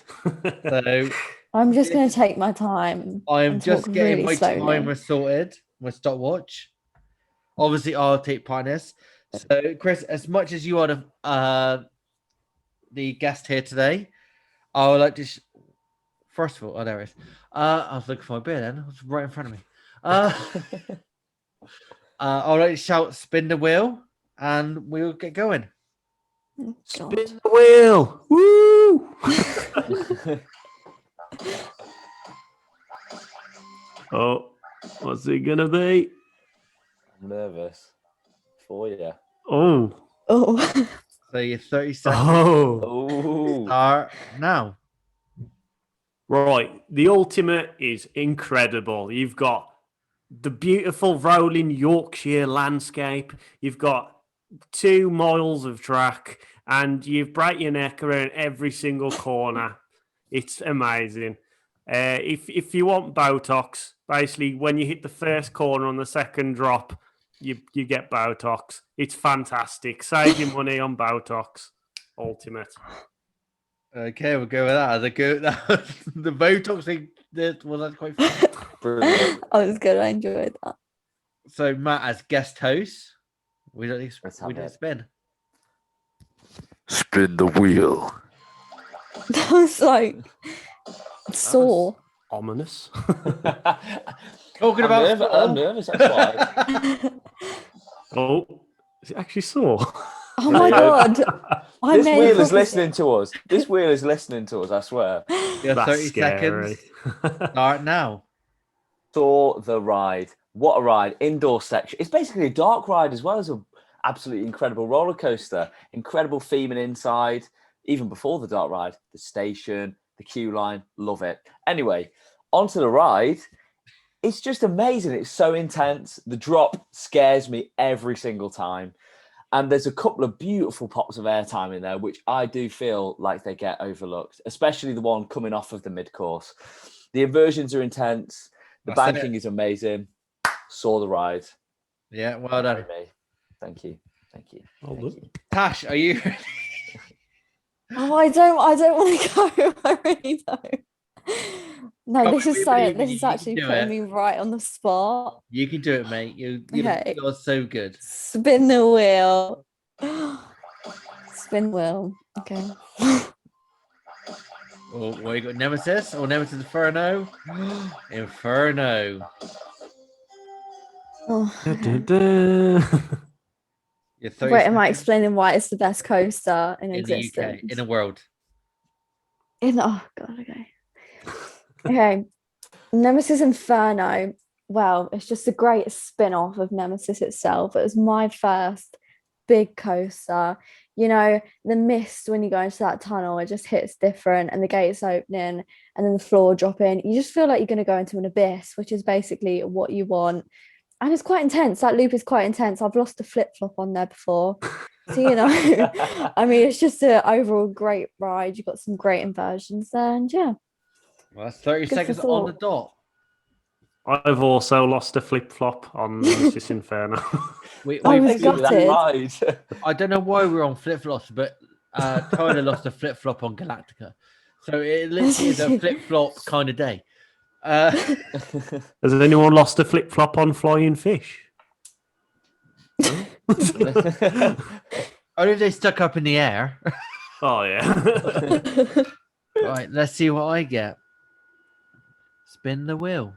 So I'm just gonna take my time. I'm and just talk getting really my slowly. timer sorted, my stopwatch. Obviously, I'll take part in this. So, Chris, as much as you are the guest here today, I would like to. First of all, there it is. I was looking for my beer then. It was right in front of me. I would like to shout, "Spin the wheel," and we'll get going. Oh, God. Spin the wheel. Woo! Oh, what's it gonna be? I'm nervous for you. Oh. Oh. So your 30 seconds Oh. Oh, start now. Right. The ultimate is incredible. You've got the beautiful rolling Yorkshire landscape. You've got 2 miles of track, and you've break your neck around every single corner. It's amazing. If you want Botox, basically when you hit the first corner on the second drop, you get Botox. It's fantastic. Save your money on Botox. Ultimate. Okay, we'll go with that. The Botox thing, well, that's quite fun. brilliant. I was good. I enjoyed that. So, Matt, as guest host, we don't Let's we have don't it. spin. Spin the wheel. That was like sore. Ominous. Talking I'm about nervous, I'm nervous, that's why. Oh, is it actually sore? Oh my God. I This made a wheel is prophecy. listening to us. This wheel is listening to us, I swear. Yeah, That's 30 scary. seconds. Start now. Saw the ride. What a ride. Indoor section. It's basically a dark ride as well as an absolutely incredible roller coaster. Incredible theming inside. Even before the dark ride, the station, the queue line, love it. Anyway, onto the ride. It's just amazing. It's so intense. The drop scares me every single time. And there's a couple of beautiful pops of airtime in there, which I do feel like they get overlooked, especially the one coming off of the mid-course. The inversions are intense. The That's banking it. is amazing. Saw the ride. Yeah, well done. Me. Thank you. Thank you. Well Thank done. you. Tash, are you? Oh, I don't want to go. I really don't. No, Come this on, is we so. believe in This you. is You can actually do putting it. me right on the spot. You can do it, mate. Okay. You're so good. Spin the wheel. Spin wheel. Okay. Or what you got? Nemesis or Nemesis Inferno? Inferno. Oh, okay. Da-da-da. You're 30 Wait, am I seconds explaining why it's the best coaster in in the existence? UK, in the world. Oh god, okay. Okay. Nemesis Inferno. Well, it's just a great spin-off of Nemesis itself. It was my first big coaster. You know, the mist when you go into that tunnel, it just hits different, and the gates opening and then the floor dropping. You just feel like you're going to go into an abyss, which is basically what you want. And it's quite intense. That loop is quite intense. I've lost a flip-flop on there before. So, you know, I mean, it's just an overall great ride. You've got some great inversions there, and yeah. Well, that's 30 Good for seconds on the thought. dot. I've also lost a flip flop on Nemesis Inferno. I was Thank you for that gutted. ride. I don't know why we're on flip flops, but Tyler lost a flip flop on Galactica. So it literally is a flip flop kind of day. Has anyone lost a flip flop on Flying Fish? No? Only if they stuck up in the air. Oh yeah. Right, let's see what I get. Spin the wheel.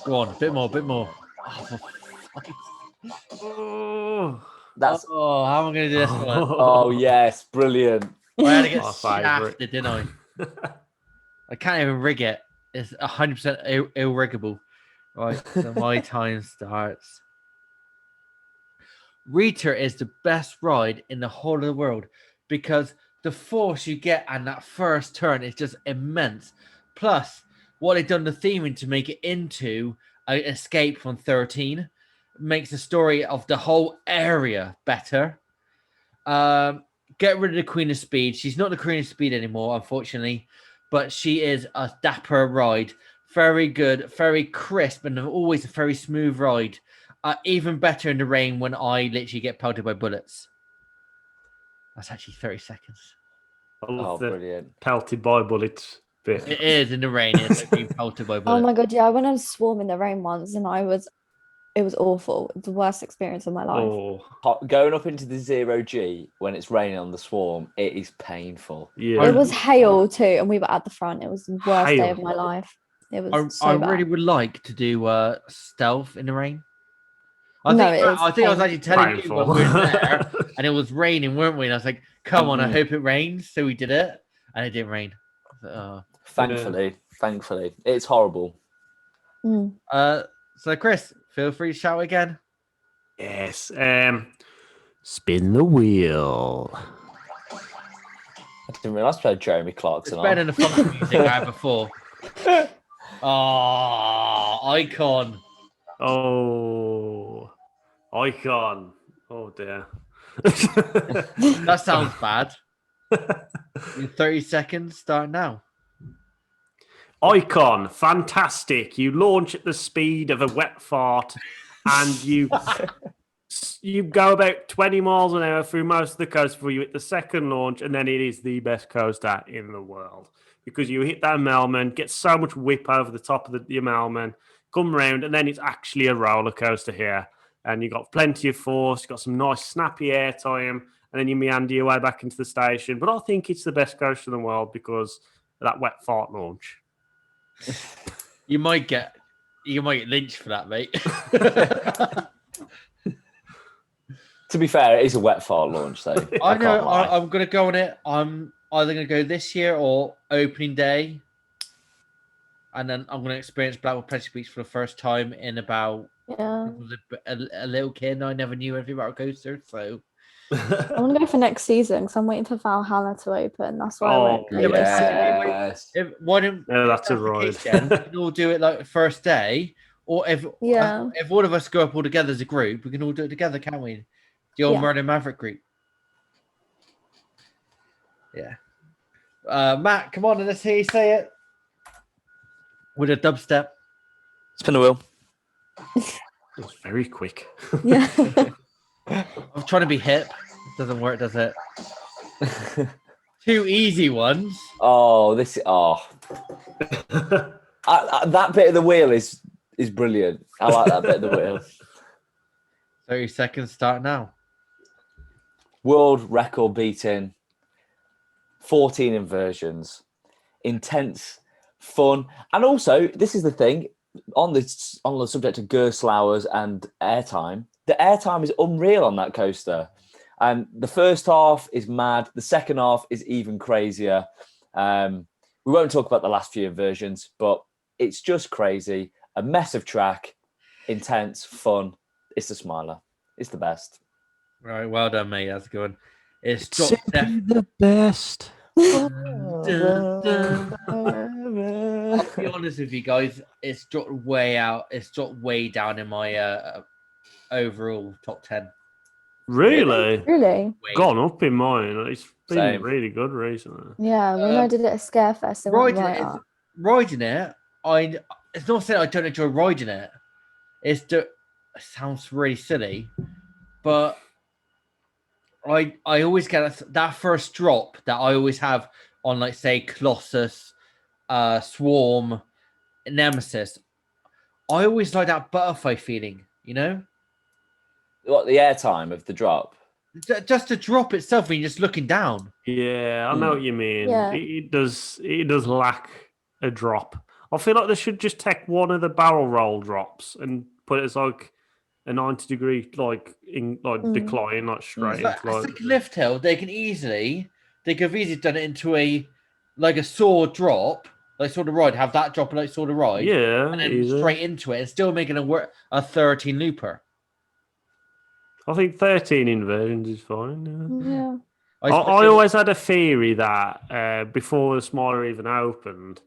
Go on, a bit more, bit more. Oh, for fuck's sake. Oh, That's Oh, how am I going to do this one? oh yes, brilliant. I had to get My favourite. shafted, didn't I? I can't even rig it. It's 100% irrigable. Right, so my time starts. Rita is the best ride in the whole of the world because the force you get on that first turn is just immense. Plus, what they've done the theming to make it into an escape from 13 makes the story of the whole area better. Get rid of the Queen of Speed. She's not the Queen of Speed anymore, unfortunately, but she is a dapper ride. Very good, very crisp, and always a very smooth ride. Even better in the rain when I literally get pelted by bullets. That's actually 30 seconds. I love Oh, the brilliant. pelted by bullets bit. It is in the rain. It's like being pelted by Oh bullets. my god, yeah, I went on a swarm in the rain once and it was awful. It was the worst experience of my life. Oh, Going up into the 0G when it's raining on the swarm, it is painful. yeah. It was hail too, and we were at the front. It was the worst day Hail. of my life. It was I so really bad. would like to do stealth in the rain. No, it is I think I was actually telling you when Painful. we were there, and it was raining, weren't we? And I was like, "Come on, I hope it rains." So we did it, and it didn't rain. Thankfully, it's horrible. Mm. So Chris, feel free to shout again. Yes. Spin the wheel. I didn't realise we had Jeremy Clarkson It's better on. than the funk music I had before. Oh, icon. Oh, icon. Oh dear. That sounds bad. In 30 seconds, start now. Icon, fantastic. You launch at the speed of a wet fart and you go about 20 miles an hour through most of the coast before you hit the second launch, and then it is the best coaster in the world because you hit that embankment, get so much whip over the top of the embankment, come round, and then it's actually a roller coaster here. And you've got plenty of force, you've got some nice snappy air time, and then you meander your way back into the station. But I think it's the best coaster in the world because of that wet fart launch. You might get lynched for that, mate. To be fair, it is a wet fart launch, though. I know. can't lie. I'm going to go on it. I'm either going to go this year or opening day, and then I'm going to experience Blackpool Pleasure Beach for the first time in about Yeah. a little kid. And I never knew anything about a coaster, so I want to go for next season because I'm waiting for Valhalla to open. That's why I went Oh, late this year. Yes. why don't Yeah, that's a the ride. case, then, we can all do it like the first day, or if all of us go up all together as a group, we can all do it together, can't we? The old Yeah. Murder Maverick group. Yeah. Matt, come on, and let's hear you say it. with a dubstep. Spin the wheel. It was very quick. Yeah. I'm trying to be hip. It doesn't work, does it? Two easy ones. Oh, that bit of the wheel is brilliant. I like that bit of the wheel. 30 seconds start now. World record beating, 14 inversions, intense, fun, and also this is the thing on the subject of Gerslauers and airtime. The airtime is unreal on that coaster. And the first half is mad. The second half is even crazier. We won't talk about the last few inversions, but it's just crazy. A mess of track, intense, fun. It's the smiler. It's the best. Right, well done, mate. That's a good one. It's Simply the best. I'll be honest with you guys. It's dropped way out. It's dropped way down in my overall top 10. Really? Really? Way. Gone up in mine. It's been Same. really good recently. Yeah, when I did it at Scarefest, it went right up. Riding it, it's not saying I don't enjoy riding it. It sounds really silly, but I always get that first drop that I always have on, like, say, Colossus, Swarm, Nemesis. I always like that butterfly feeling, you know? What, the airtime of the drop? Just the drop itself when you're just looking down. Yeah, I know what you mean. Yeah. It does lack a drop. I feel like they should just take one of the barrel roll drops and put it as like a 90-degree decline, like straight It's into like a lift hill. They could have easily done it into a sword drop, like sort of ride. Have that drop like sort of ride, yeah, and then easy. straight into it, and still making a 13 looper. I think 13 inversions is fine. Yeah. Yeah. I always had a theory that before the smiler even opened,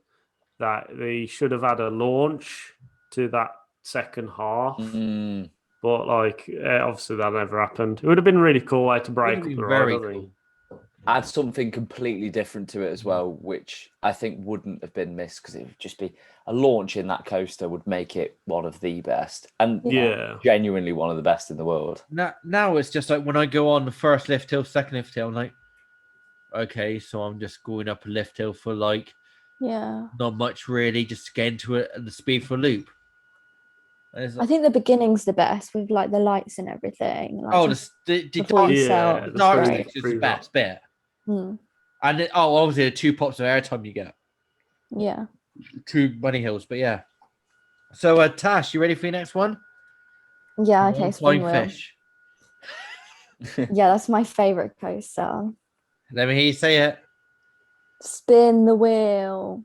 that they should have had a launch to that second half. Mm. But obviously that never happened. It would have been really cool way to break up the ride. Very I think. cool. Add something completely different to it as well, which I think wouldn't have been missed because it would just be a launch in that coaster would make it one of the best and Yeah. genuinely one of the best in the world. Now it's just like when I go on the first lift hill, second lift hill, I'm like, okay, so I'm just going up a lift hill for Yeah. not much really, just to get into it and the speed for a loop. I think the beginning's the best with like the lights and everything. Like the before you sell. the dark free- stage is free the best bit. Mm, And obviously the 2 pops of airtime you get. yeah. 2 bunny hills, but yeah. So Tash, you ready for your next one? Yeah, okay, Flying spin wheel. fish. Yeah, that's my favorite coaster. Let me hear you say it. Spin the wheel.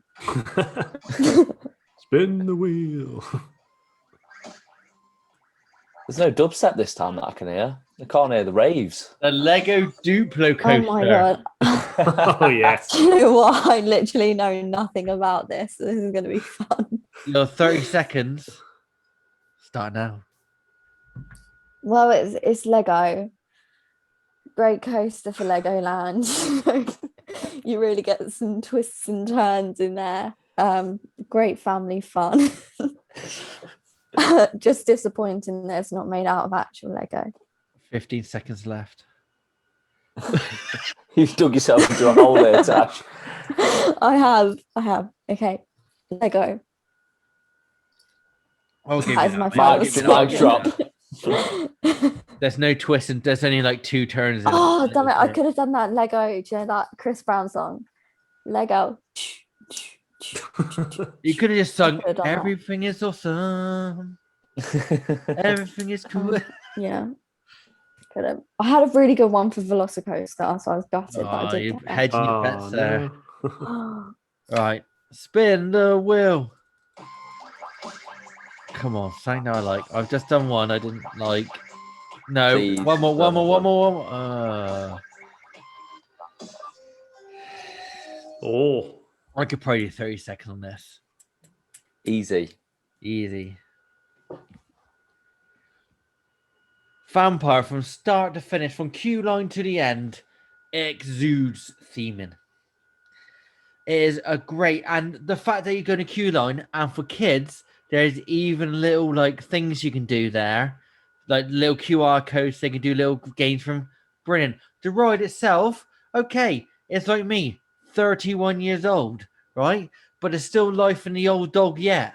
Spin the wheel. There's no dubstep this time that I can hear. I can't hear the raves. The Lego Duplo coaster. Oh my god. Oh yes. Do you know what? I literally know nothing about this. This is gonna be fun. Your 30 seconds. Start now. Well, it's Lego. Great coaster for Legoland. You really get some twists and turns in there. Great family fun. Just disappointing that it's not made out of actual Lego. 15 seconds left. You've dug yourself into a hole there, Tash. I have. Okay. Lego. I'll give you That is that, my mate. final I'll give you mic that. drop. There's no twist and there's only like 2 turns. In Oh, it. damn it. I could have done that Lego. Do you know that Chris Brown song? Lego. You could have just sung could've done that. "Everything is awesome, everything is cool." Yeah. Could have. I had a really good one for Velocicoaster, so I was gutted that I Oh, did you're get that. hedging your bets there. no. Right, spin the wheel. Come on, something I like. I've just done one I didn't like. No, Please, one more. Oh. I could probably do 30 seconds on this. Easy. Easy. Vampire from start to finish, from queue line to the end, exudes theming. It is a great, and the fact that you go to queue line, and for kids, there's even little like things you can do there, like little QR codes. They can do little games from. Brilliant. The ride itself, okay, it's like me, 31 years old, right? But there's still life in the old dog yet.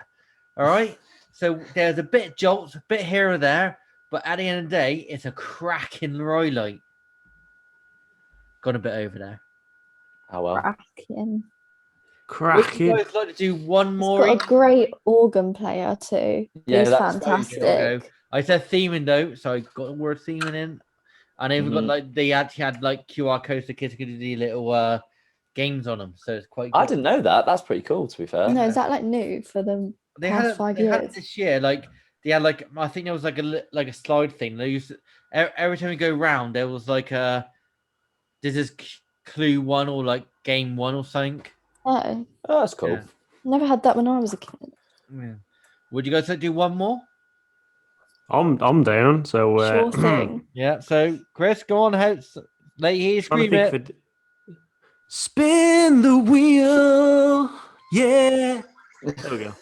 All right. So there's a bit jolts, a bit here or there, but at the end of the day, it's a cracking ride. Like, gone a bit over there. Oh well. Cracking. Would you Cracking. guys like to do one It's more? got a great organ player too. Yeah, He's that's very good. fantastic. I said theming though, so I got the word theming in. And they've got Mhm. like they actually had like QR codes the kids could do little games on them, so it's quite good. I didn't know that. That's pretty cool, to be fair. No, is that like new for the They past had it, 5 they had it years? this year. Like they had like I think there was like a slide thing. They used to, every time you go round, there was like this is clue one or like game one or something. Oh, Oh, that's cool. Yeah. never had that when I was a kid. Yeah. Would you guys like to do one more? I'm down. So Sure thing. Yeah. So Chris, go on ahead. Let you hear you trying to scream think it. of a spin the wheel. Yeah. There we go.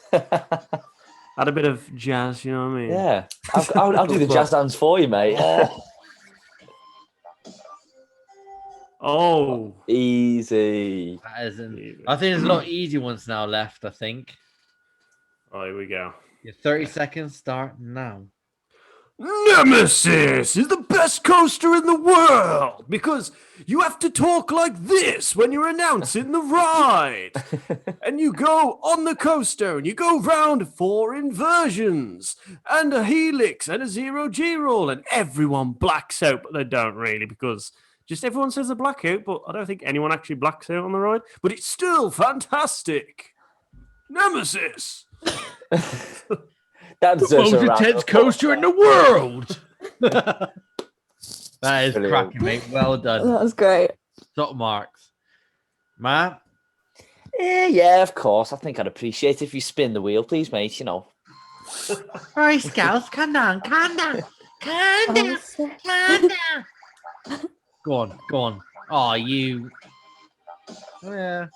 Add a bit of jazz, you know what I mean? Yeah. I'll do the jazz hands for you, mate. Oh. Easy. That isn't. I think there's a lot easy ones now left. I think. Oh, here we go. Your 30 seconds start now. Nemesis is the best coaster in the world because you have to talk like this when you're announcing the ride. And you go on the coaster and you go round 4 inversions and a helix and a 0G roll, and everyone blacks out, but they don't really because just everyone says they black out, but I don't think anyone actually blacks out on the ride. But it's still fantastic. Nemesis. That deserves a round of applause. coaster in the world. That is Brilliant. cracking, mate. Well done. That was great. Top marks. Matt? Yeah, of course. I think I'd appreciate if you spin the wheel, please, mate. You know. Right, Scouts, calm down. Calm down. Calm down. Calm down. Go on. Go on. Oh, you. Yeah.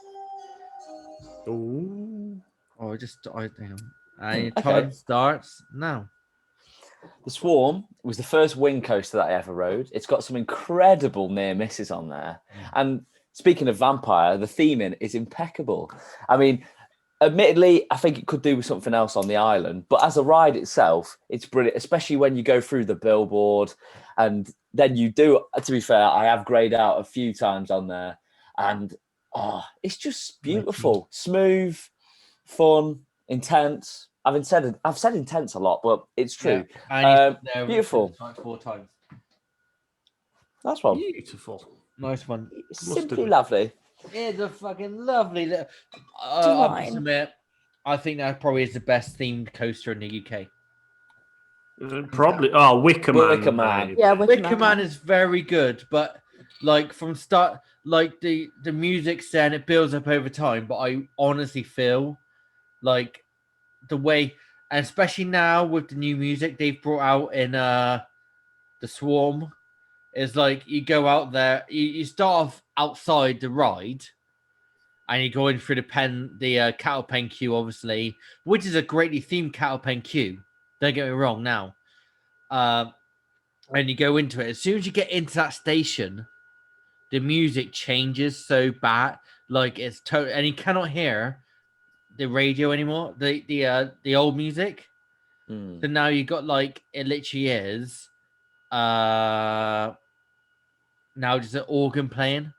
Ooh. Oh, damn. And Okay. time starts now. The Swarm was the first wing coaster that I ever rode. It's got some incredible near misses on there. And speaking of Vampire, the theming is impeccable. I mean, admittedly, I think it could do with something else on the island, but as a ride itself, it's brilliant, especially when you go through the billboard and then you do, to be fair, I have grayed out a few times on there and it's just beautiful, smooth, fun, intense. I've said intense a lot, but it's true. Yeah. And Beautiful. 4 times. That's one. Beautiful. Nice one. Simply lovely. It's a fucking lovely. I Divine. must admit, I think that probably is the best themed coaster in the UK. Probably. Oh, Wicker Man. Wicker Man. Yeah, Wicker Man is very good, but like from start, like the music's there and it builds up over time. But I honestly feel like the way, and especially now with the new music they've brought out in the Swarm, is like you go out there, you start off outside the ride, and you go in through the cattle pen queue, obviously, which is a greatly themed cattle pen queue. Don't get me wrong now. And you go into it. As soon as you get into that station, the music changes so bad, like it's total, and you cannot hear the radio anymore. The old music. Mm. So now you got like it literally is, now just an organ playing,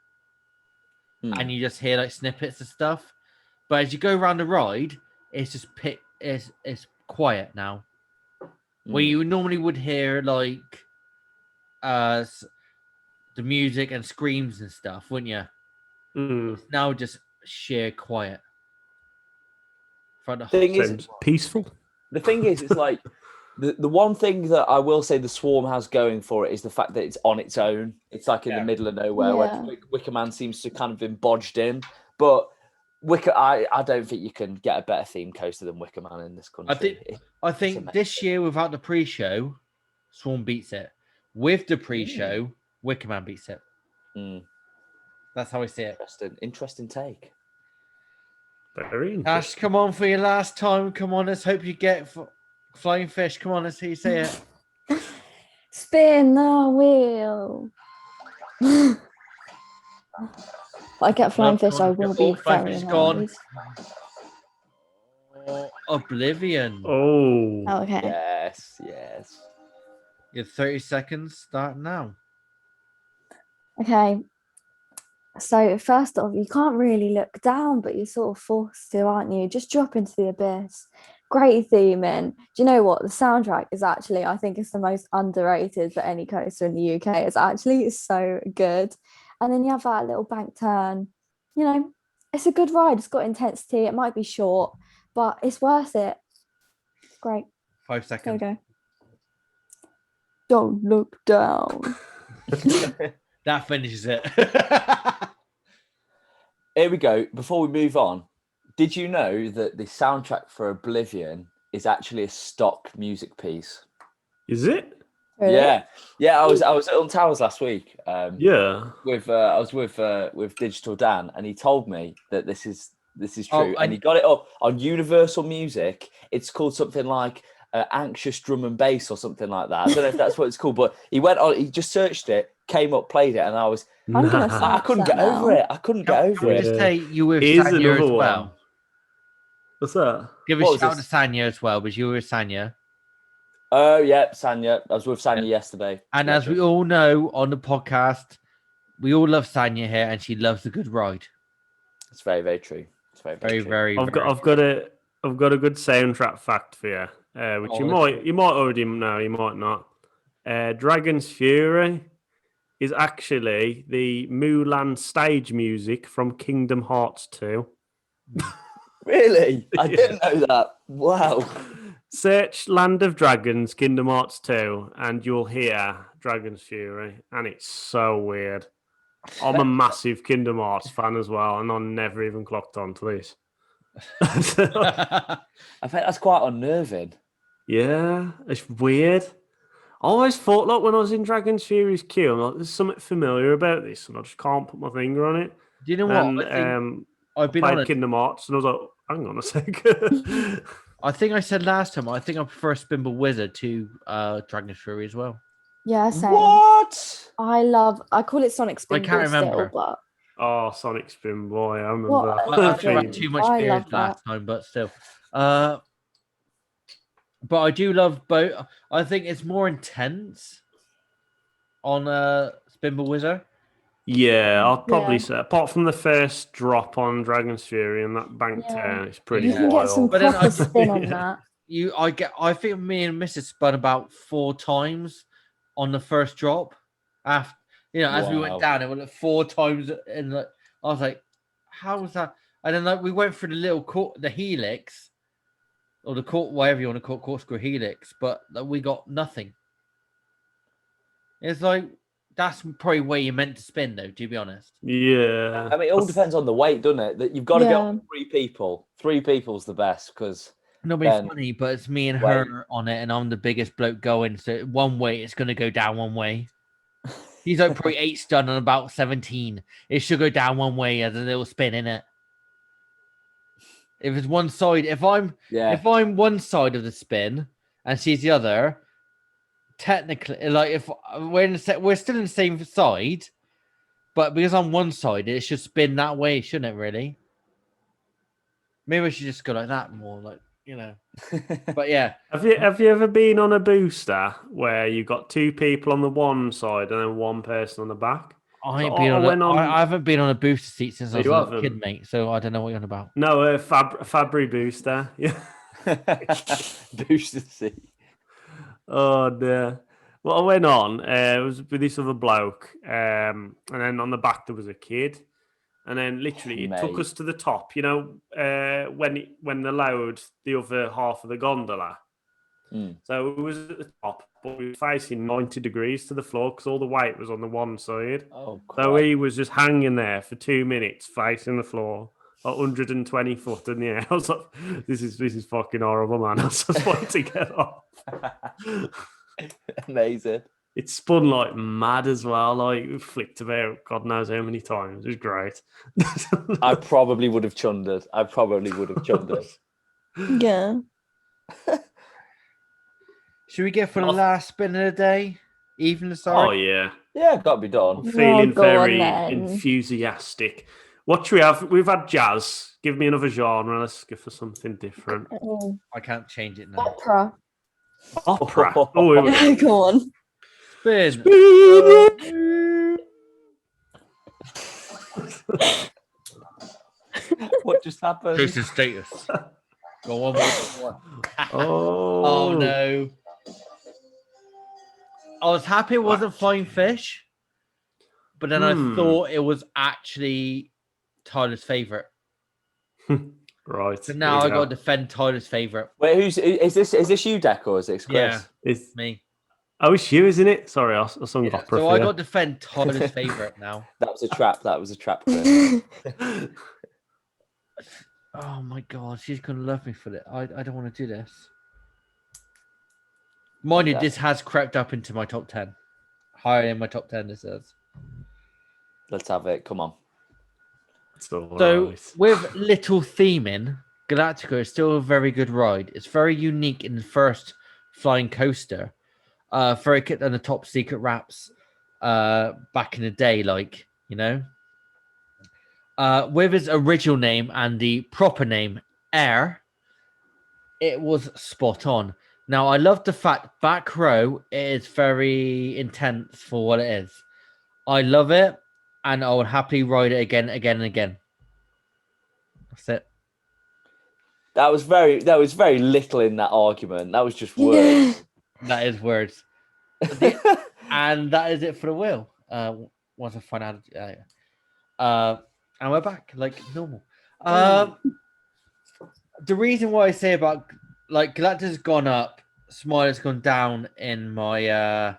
and you just hear like snippets of stuff. But as you go around the ride, it's just it's quiet now. Where you normally would hear like the music and screams and stuff, wouldn't you? It's now just sheer quiet. Sounds peaceful. The thing is, it's like the one thing that I will say the Swarm has going for it is the fact that it's on its own. It's like in the middle of nowhere where Wicker Man seems to kind of been bodged in. But I don't think you can get a better theme coaster than Wicker Man in this country. I think this year without the pre-show, Swarm beats it. With the pre-show, Wicker Man beats it. That's how I see it. Interesting take. Very Ash, interesting. come on for your last time. Come on, let's hope you get flying fish. Come on, let's see you say it. Spin the wheel. If I get flying fish, I will be Flying very fish is gone. annoyed. Oh, Oblivion. Oh, Okay. Yes. Your 30 seconds start now. Okay. So first off, you can't really look down, but you're sort of forced to, aren't you? Just drop into the abyss. Great theming. Do you know what? The soundtrack is actually, I think it's the most underrated for any coaster in the UK. It's actually so good. And then you have that little bank turn. You know, it's a good ride. It's got intensity. It might be short, but it's worth it. It's great. 5 There we seconds. go. Don't look down. That finishes it. Here we go. Before we move on, did you know that the soundtrack for Oblivion is actually a stock music piece? is it? Really? Yeah. I was at Alton Towers last week. Yeah. I was with Digital Dan, and he told me that this is Oh, true, and he got it up on Universal Music. It's called something like Anxious Drum and Bass or something like that. I don't know if that's what it's called, but he went on. He just searched it, came up, played it, and I was. I'm gonna I search couldn't that get over now. it. I couldn't get Can over we it. just say you were with Here's Sanya another as one. well? What's that? Give a What was shout this? to Sanya as well, because you were with Sanya. Oh yeah, Sanya. I was with Sanya Yeah. yesterday. And as we all know on the podcast, we all love Sanya here, and she loves a good ride. It's very, very true. It's very, Very, true. very, I've very. got a good soundtrack fact for you, which Oh, you let's might already know, you might not. Dragon's Fury is actually the Mulan stage music from Kingdom Hearts 2. Really? I Yeah. didn't know that. Wow. Search Land of Dragons, Kingdom Hearts 2, and you'll hear Dragon's Fury, and it's so weird. I'm a massive Kingdom Hearts fan as well, and I never even clocked on to this. I think that's quite unnerving. Yeah, it's weird. I always thought, like, when I was in Dragon's Fury's queue, I'm like, there's something familiar about this, and I just can't put my finger on it. Do you know what? And I think I I've been played honest. Kingdom Hearts, and I was like, hang on a sec. I think I said last time. I think I prefer Spimble Wizard to Dragon's Fury as well. Yeah, same. What? I call it Sonic Spin I can't Ball still, remember. but Oh, Sonic Spin Boy, I remember What? that. I Okay. drank too much I beer love last time, but still. But I do love both. I think it's more intense on Spimble Wizard. Yeah, I'll probably Yeah. say, apart from the first drop on Dragon's Fury and that bank Yeah. turn, it's pretty you can get some wild. But then proper I- spin on Yeah. that. I think me and Mrs. spun about 4 times on the first drop. After as we went Wow. down, it went like 4 times, and I was like, "How was that?" And then we went through the little the helix, or the whatever you want to call it, corkscrew helix, but we got nothing. It's like that's probably where you're meant to spin, though. To be honest. Yeah. I mean, it all depends on the weight, doesn't it? That you've got to get on 3 people. 3 people's the best because No, but it's funny, but it's me and her on it, and I'm the biggest bloke going. So one way, it's going to go down one way. He's like probably 8 stun and about 17. It should go down one way as a little spin in it. If it's one side, if I'm one side of the spin and she's the other, technically, like if we're still in the same side, but because I'm one side, it should spin that way, shouldn't it? Really? Maybe we should just go like that more, like. But yeah. Have you ever been on a booster where you got 2 people on the one side and then 1 person on the back? I haven't been on a booster seat since I was a little kid, mate. So I don't know what you're on about. No, a Fabry booster. Yeah. Booster seat. Oh dear. Well, I went on. It was with this other bloke, and then on the back there was a kid, and then literally it took us to the top. You know, when they allowed the other half of the gondola. So it was at the top, but we were facing 90 degrees to the floor because all the weight was on the one side. Oh, so he was just hanging there for 2 minutes facing the floor at 120 foot in the air. I was like, this is fucking horrible, man. I just wanted to get off. Amazing. It spun like mad as well. Like it flicked about God knows how many times. It was great. I probably would have chundered. Yeah. Should we get for the Noth- last spin of the day? Even Oh sorry. yeah. Yeah, got to be I'm done. feeling go on very then. enthusiastic. What should we have? We've had jazz. Give me another genre. Let's go for something different. Oh, I can't change it now. opera. Opera. Oh, here we go. Go on. Spin. What just happened? Jason status. Go on. Oh, Oh no. I was happy it wasn't flying fish, but then I thought it was actually Tyler's favorite. Right. So now I got to defend Tyler's favorite. Wait, is this you, Deck, or is it Chris? Yeah, It's me. Oh, it's you, isn't it? Sorry, I sung Yeah, opera. so for I you. got to defend Tyler's favorite now. That was a trap, Chris. Oh my god, she's gonna love me for it. I don't want to do this. Mind you, this has crept up into my top 10. Higher in my top 10, this is. Let's have it. Come on. So with little theming, Galactica is still a very good ride. It's very unique in the first flying coaster. Very good on the top secret wraps back in the day, like, you know. With its original name and the proper name, Air, it was spot on. Now, I love the fact back row is very intense for what it is. I love it, and I would happily ride it again, and again. That's it. That was very little in that argument. That was just words. That is words. And that is it for the wheel. Once I find out, and we're back like normal. The reason why I say about like Galacta's gone up, Smiler's gone down in my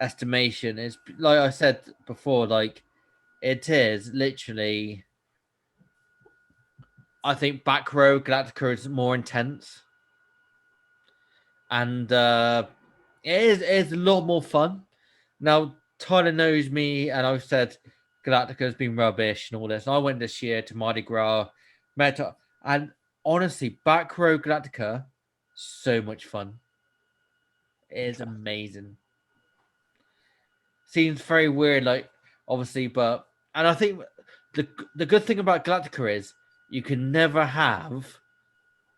estimation is like I said before, like it is literally. I think back row Galactica is more intense, and it is a lot more fun. Now Tyler knows me, and I've said Galactica has been rubbish and all this. And I went this year to Mardi Gras, and honestly, back row Galactica, so much fun. It is amazing. Seems very weird, like obviously, but and I think the good thing about Galactica is you can never have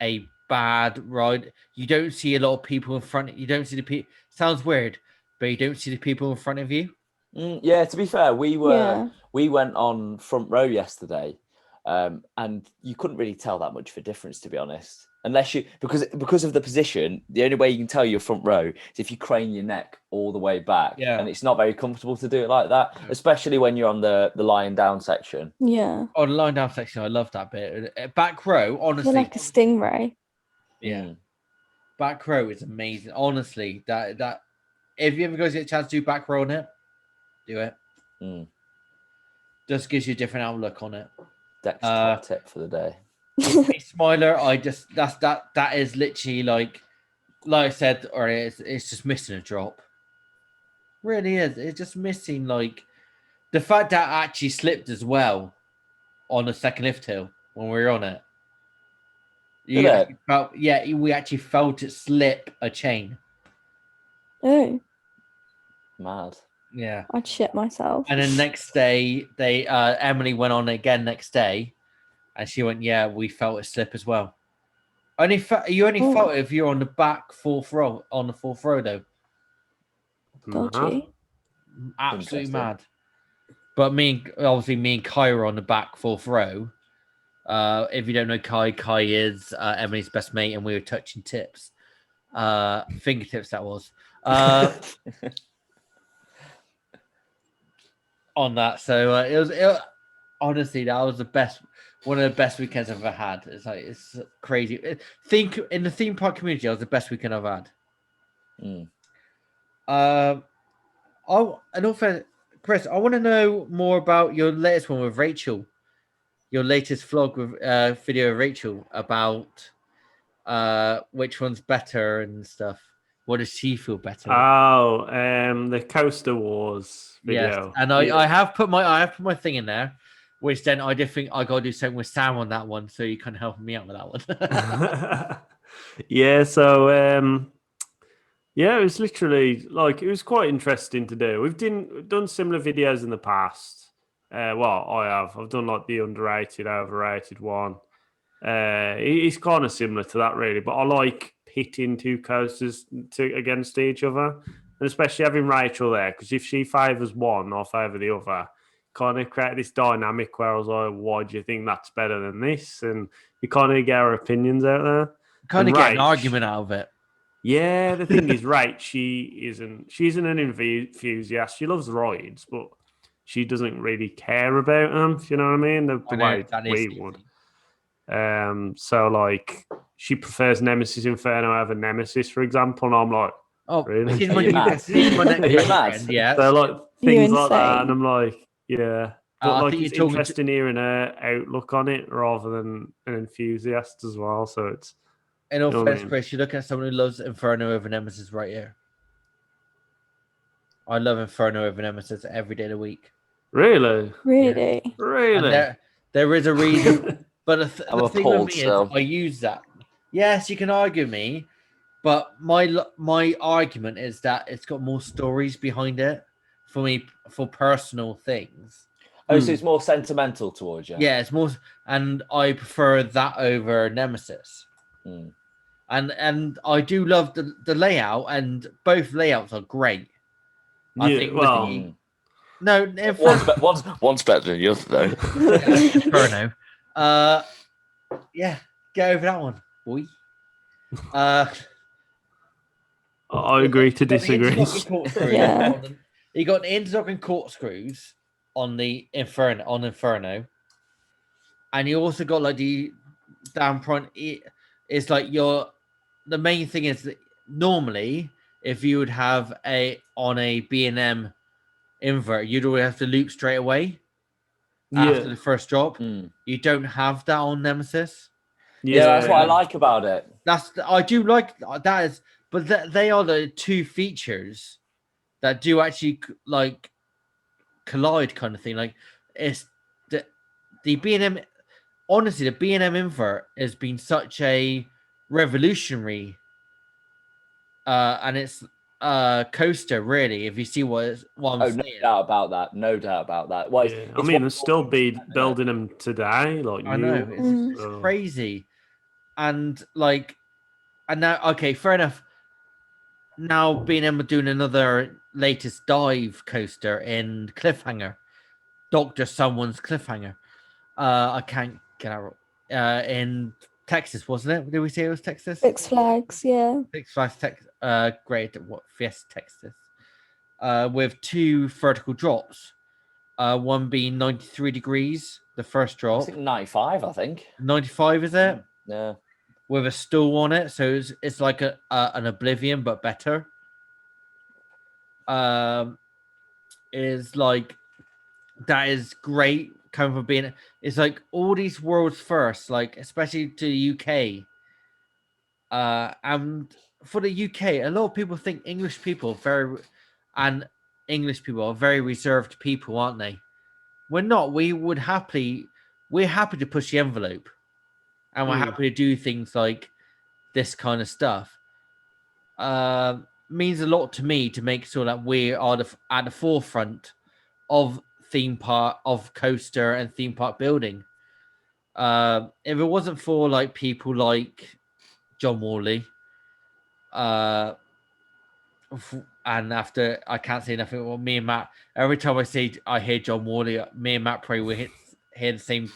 a bad ride. You don't see a lot of people in front. You don't see the people. Sounds weird, but you don't see the people in front of you. Yeah, to be fair, we went on front row yesterday, and you couldn't really tell that much of a difference, to be honest. Unless you because of the position, the only way you can tell you're front row is if you crane your neck all the way back. Yeah. And it's not very comfortable to do it like that, especially when you're on the lying down section. Yeah. Oh, the line down section, I love that bit. Back row, honestly. You're like a stingray. Yeah. Back row is amazing. Honestly, that if you ever guys get a chance to do back row on it, do it. Just gives you a different outlook on it. Deck's top tip for the day. Smiler, that is literally like I said, or it's just missing a drop. Really is. It's just missing like the fact that it actually slipped as well on the second lift hill when we were on it. We actually felt it slip a chain. Oh, Mad. Yeah. I'd shit myself. And then next day, Emily went on again next day, and she went, "Yeah, we felt it slip as well." You only felt it if you're on the back fourth row though. Dodgy. Absolutely mad. But me and Kai were on the back fourth row. If you don't know Kai is Emily's best mate, and we were touching tips, fingertips. That was on that. So it was honestly that was one of the best weekends I've ever had. It's crazy. Think in the theme park community, it was the best weekend I've had. And also, Chris, I want to know more about your latest one with Rachel. Your latest vlog with video of Rachel about which one's better and stuff. What does she feel better? Oh, the Coaster Wars Yes, video. and I have put my thing in there, which then I did think I got to do something with Sam on that one, so you can help me out with that one. Yeah, so yeah, it was literally like it was quite interesting to do. We've done similar videos in the past. Well, I have. I've done like the underrated, overrated one. It's kind of similar to that, really. But I like pitting two coasters against each other, and especially having Rachel there because if she favours one, I favour the other. Kind of create this dynamic where I was like, "Why do you think that's better than this?" And you kind of get our opinions out there. Kind of And get an Rach- argument out of it. Yeah, the thing is, right? She isn't an enthusiast. She loves rides, but she doesn't really care about them. If you know what I mean? The I know, way that is we would. So like she prefers Nemesis Inferno over Nemesis, for example, and I'm like, Oh, really? she's Are my, you mad? she's my next Are you best mad? friend, yeah. So like You're things like that, and insane. I'm like, yeah. But I like think it's you're talking to- interesting hearing her outlook on it rather than an enthusiast as well. So it's In all You know what I fairness, mean? Chris, you're looking at someone who loves Inferno over Nemesis right here. I love Inferno over Nemesis every day of the week. really, Really? And really. there is a reason, but I'm the thing with appalled me still. is I use that. Yes, you can argue me, but my argument is that it's got more stories behind it for me for personal things. Oh, so it's more sentimental towards you. Yeah, it's more, and I prefer that over Nemesis. Hmm. And I do love the layout, and both layouts are great. I Yeah, think well, with the no One's better than the other, though. Inferno. Yeah, get over that one, boy. I agree to You got the disagree. interlocking corkscrews Yeah. You got the interlocking corkscrews on the Inferno, and you also got like the down front. It's like the main thing is that normally if you would have on a B&M invert, you'd always have to loop straight away after Yeah, the first drop. Hmm. You don't have that on Nemesis. Yeah, that's what I like about it. I do like that is, but they are the two features that do actually like collide, kind of thing. Like it's the B&M. Honestly, the B&M invert has been such a revolutionary, and it's coaster really. If you see what I'm No saying, doubt about that. No doubt about that. Well, yeah. I mean, there's still be building them today, like I new. know it's so- crazy, and like, and now okay, fair enough. Now B&M are doing another latest dive coaster in Cliffhanger, Doctor Someone's Cliffhanger. I can't get out. In Texas, wasn't it? Did we say it was Texas? Six Flags, yeah. Six Flags Texas. Great. What? Fiesta, Texas. With two vertical drops. One being 93 degrees, the first I drop. think 95, I think. 95 is it? Yeah. With a stool on it, so it's like an Oblivion but better. Is like that is great coming from being. It's like all these worlds first, like especially to the UK. And for the UK, a lot of people think English people are very reserved people, aren't they? We're not. We're happy to push the envelope, and we're happy to do things like this kind of stuff. Means a lot to me to make sure that we are at the forefront of coaster and theme park building. If it wasn't for like people like John Worley, and after I can't say nothing. Well, me and Matt, every time I hear John Worley, me and Matt pray we hear the same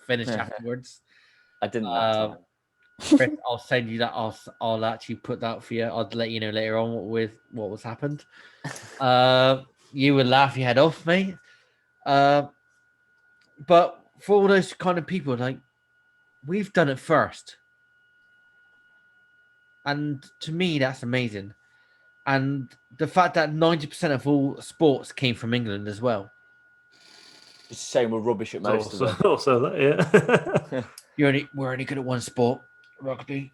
finish afterwards. I didn't that time. Chris, I'll send you that. I'll actually put that for you. I'll let you know later on what was happened. You would laugh your head off, mate. But for all those kind of people, like we've done it first, and to me that's amazing. And the fact that 90% of all sports came from England as well. It's the same with rubbish at most of them. Also that, yeah. We're only good at one sport, rugby.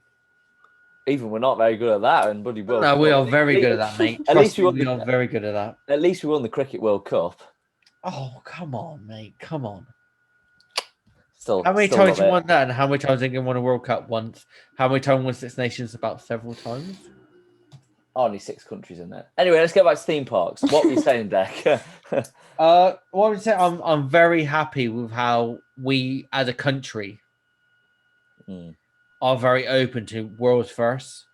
even we're not very good at that. And Buddy World No, Cup. we are very good at that, mate. At least Trust me, we won we are very good at that. At least we won the Cricket World Cup. Oh, come on, mate. Come on. Still, How many still times love you it. won that, and how many times England won a World Cup once? How many times won Six Nations? About several times. Only 6 countries in there. Anyway, let's get back to theme parks. What were you saying, Deck? What would you say? I'm very happy with how we, as a country, are very open to world's first.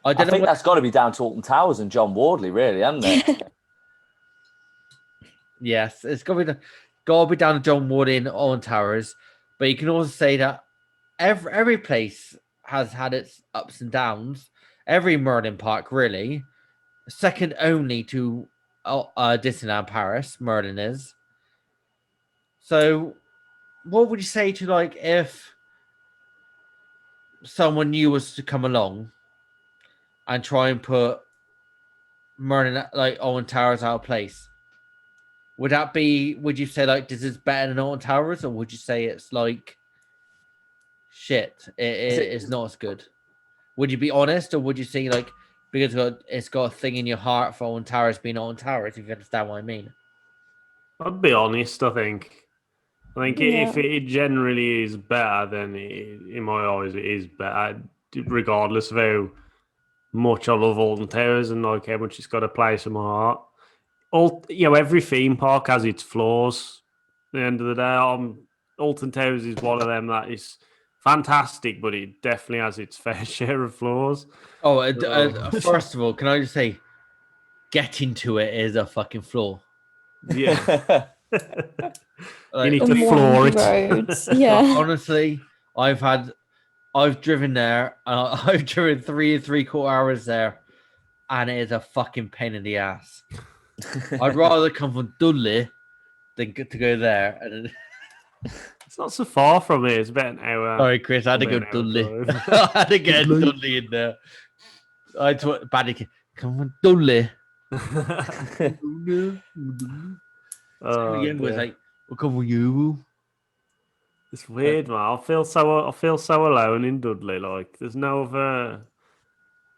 I think that's got to be down to Alton Towers and John Wardley, really, hasn't it? Yes, it's got to be down to John Wardley and Alton Towers, but you can also say that every place has had its ups and downs. Every Merlin park, really, second only to Disneyland Paris. Merlin is. So, what would you say to like if someone new was to come along and try and put Merlin like Alton Towers out of place? Would that be? Would you say like this is better than Alton Towers, or would you say it's like shit? It's not as good. Would you be honest, or would you say like because it's got a thing in your heart for Alton Towers being Alton Towers? If you understand what I mean. I'd be honest. I think if it generally is better, then in my eyes it is better, regardless of how much I love Alton Towers and like how much it's got a place in my heart. Every theme park has its flaws. At the end of the day, Alton Towers is one of them that is fantastic, but it definitely has its fair share of flaws. Oh, first of all, can I just say, getting to it is a fucking flaw. Yeah. Like, you need to floor it. Roads. Yeah. Honestly, I've driven there. I've driven 3.75 hours there, and it is a fucking pain in the ass. I'd rather come from Dudley than to go there. And it's not so far from here. It's about an hour. Sorry, Chris. I had to go Dudley. I had to get Dudley in there. I told Baddy, come from Dudley. Was like, "We'll come with you." It's weird, man. I feel so alone in Dudley. Like, there's no other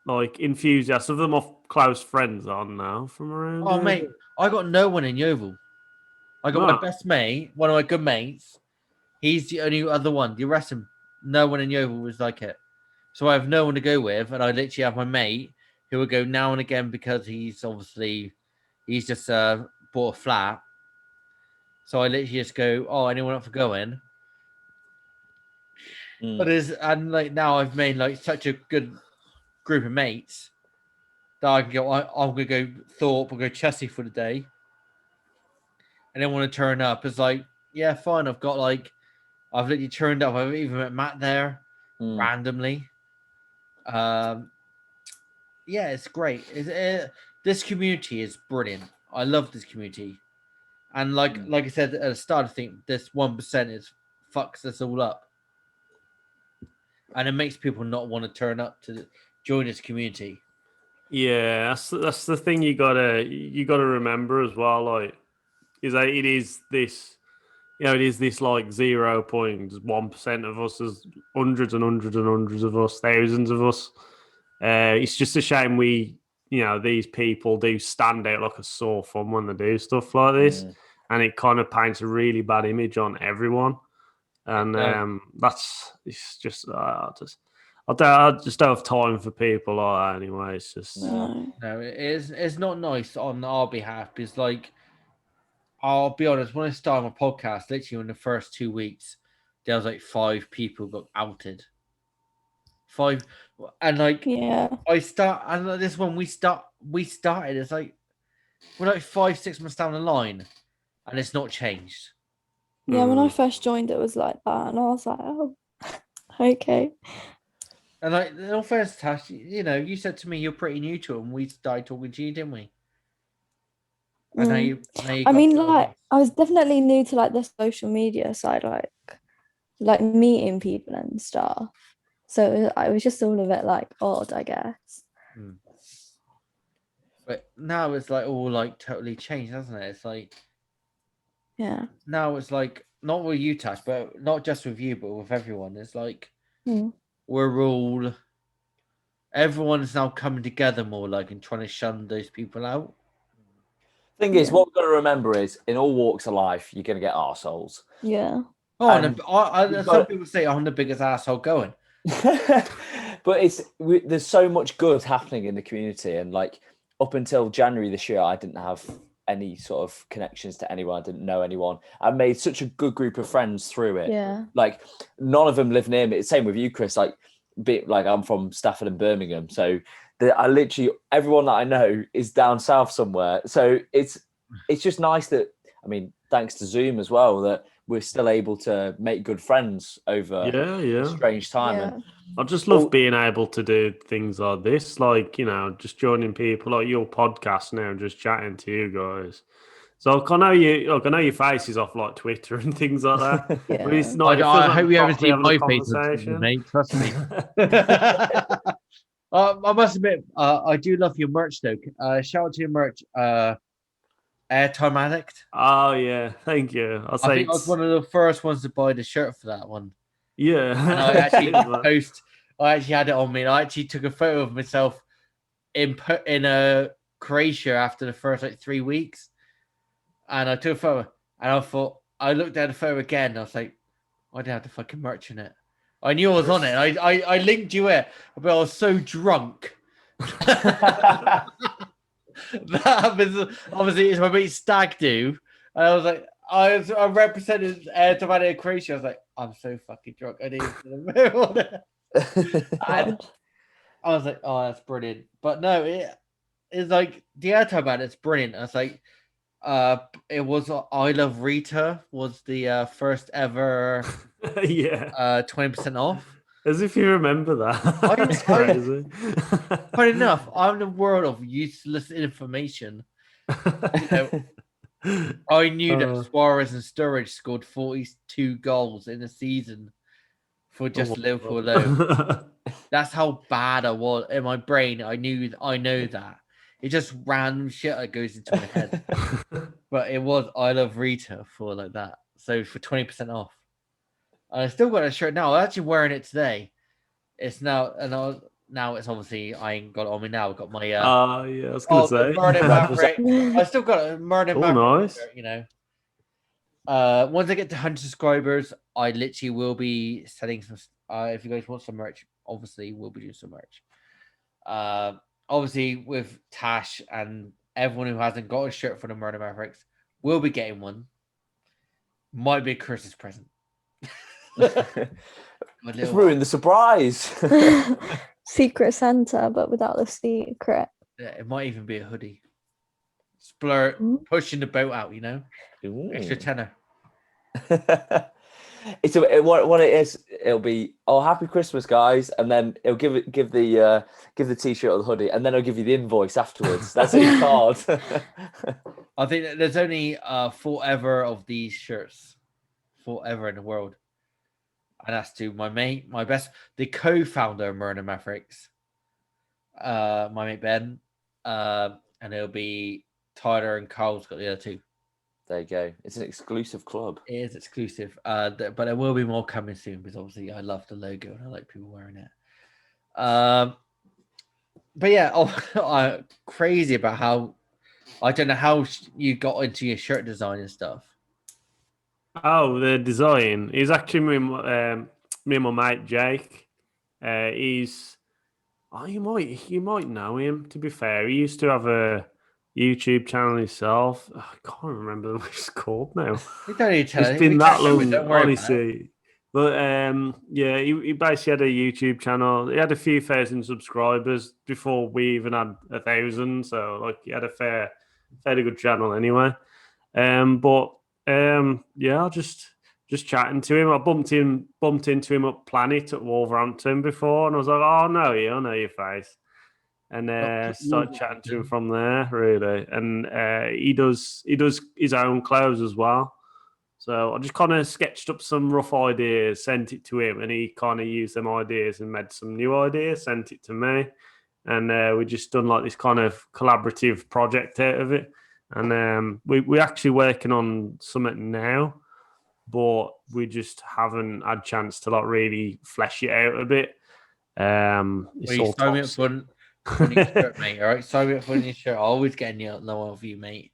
like enthusiasts of them off close friends on now from around. Oh, mate, I got no one in Yeovil. I got my best mate, one of my good mates. He's the only other one. The rest of no one in Yeovil was like it. So I have no one to go with, and I literally have my mate who will go now and again because he's just bought a flat. So I literally just go, oh, anyone up for going? But like now I've made like such a good group of mates that I can go. I'm gonna go Thorpe, we'll go Chelsea for the day, and then want to turn up. It's like, yeah, fine. I've literally turned up. I've even met Matt there randomly. Yeah, it's great. This community is brilliant. I love this community, and like I said at the start, I think this 1% fucks us all up, and it makes people not want to turn up to join this community. Yeah, that's the thing you gotta remember as well. Like, is that it is this like 0.1% of us. There's hundreds and hundreds and hundreds of us, thousands of us. It's just a shame these people do stand out like a sore thumb when they do stuff like this, and it kind of paints a really bad image on everyone. And it's just I just don't have time for people like that anyway. It's just no, it's not nice on our behalf because like I'll be honest, when I started my podcast, literally in the first 2 weeks, there was like 5 people got outed. 5, and like this one we started. It's like we're like 5-6 months down the line, and it's not changed. Yeah, when I first joined, it was like that, and I was like, oh, okay. And like, in all fairness, Tash, you said to me you're pretty new to it, and we started talking to you, didn't we? And now you I mean, like, I was definitely new to like the social media side, like meeting people and stuff. So I was just all a bit like odd, I guess. But now it's like all like totally changed, hasn't it? It's like, yeah. Now it's like not with you, Tash, but not just with you, but with everyone. It's like we're all everyone's now coming together more, like, and trying to shun those people out. Thing is, Yeah. what we've got to remember is, in all walks of life, you're going to get arseholes. Yeah. Oh, and And you've some got- people say I'm the biggest asshole going. But there's so much good happening in the community, and like up until January this year, I didn't have any sort of connections to anyone. I didn't know anyone. I made such a good group of friends through it. Yeah. Like none of them live near me. Same with you, Chris. Like I'm from Stafford and Birmingham, so I literally everyone that I know is down south somewhere. So it's just nice that, I mean, thanks to Zoom as well, that we're still able to make good friends over a strange time. Yeah. And I just love being able to do things like this, like, just joining people like your podcast now, just chatting to you guys. So I know your faces off like Twitter and things like that. Yeah. But it's not. I hope you haven't seen my face, conversation. mate. Trust me. I must admit, I do love your merch, though. Shout out to your merch, Airtime Addict. Oh yeah, thank you. I think I was one of the first ones to buy the shirt for that one. Yeah, And I actually I actually had it on me. And I actually took a photo of myself in Croatia after the first 3 weeks, and I took a photo, and I thought, I looked at the photo again, and I was like, I didn't have the fucking merch in it. I knew I was on it. I linked you it, but I was so drunk. That happens. Obviously, it's my mate Stag Do, and I was like, I represented Airtime Croatia. I was like, I'm so fucking drunk. I need to on it. And I was like, oh, that's brilliant. But no, it's like the Airtime It's brilliant. I was like, it was I Love Rita was the first ever 20% off. As if you remember that. It's crazy. Funny enough, I'm in the world of useless information. I knew that Suarez and Sturridge scored 42 goals in a season for just Liverpool alone. That's how bad I was in my brain. I know that. It's just random shit that goes into my head. But it was I Love Rita for like that. So for 20% off. I still got a shirt now. I'm actually wearing it today. It's now, now it's obviously, I ain't got it on me now. I've got my I was gonna say Murder Maverick. I still got a Murder Maverick. Nice. Shirt, once I get to 100 subscribers, I literally will be selling some. If you guys want some merch, obviously we'll be doing some merch. Obviously with Tash and everyone who hasn't got a shirt for the Murder Mavericks will be getting one. Might be a Christmas present. Just ruin the surprise. Secret Santa, but without the secret. Yeah, it might even be a hoodie. Splur pushing the boat out, extra tenner. What it is. It'll be, happy Christmas, guys, and then it'll give the t-shirt or the hoodie, and then it'll give you the invoice afterwards. That's a card. I think that there's only forever of these shirts, forever in the world. And that's to my mate, the co-founder of Murder Mavericks, my mate Ben, and it'll be Tyler and Carl's got the other two. There you go. It's an exclusive club. It is exclusive, but there will be more coming soon because obviously I love the logo and I like people wearing it. But yeah, I'm crazy about how I don't know how you got into your shirt design and stuff. Oh, the design is actually me and my mate Jake. You might know him. To be fair, he used to have a YouTube channel himself. I can't remember what it's called now. You don't need to tell It's been that long, honestly. But he basically had a YouTube channel. He had a few thousand subscribers before we even had 1,000. So like he had a fairly good channel anyway. Just chatting to him. I bumped into him up Planet at Wolverhampton before, and I was like, "Oh no, I know your face." And started chatting to him from there, really. And he does his own clothes as well. So I just kind of sketched up some rough ideas, sent it to him, and he kind of used them ideas and made some new ideas, sent it to me, and we just done like this kind of collaborative project out of it. And we're actually working on something now, but we just haven't had a chance to like really flesh it out a bit. It's Well, you all sign me top up for a new shirt, mate. All right, sign me up for a new shirt. I'll always get no one of you, mate.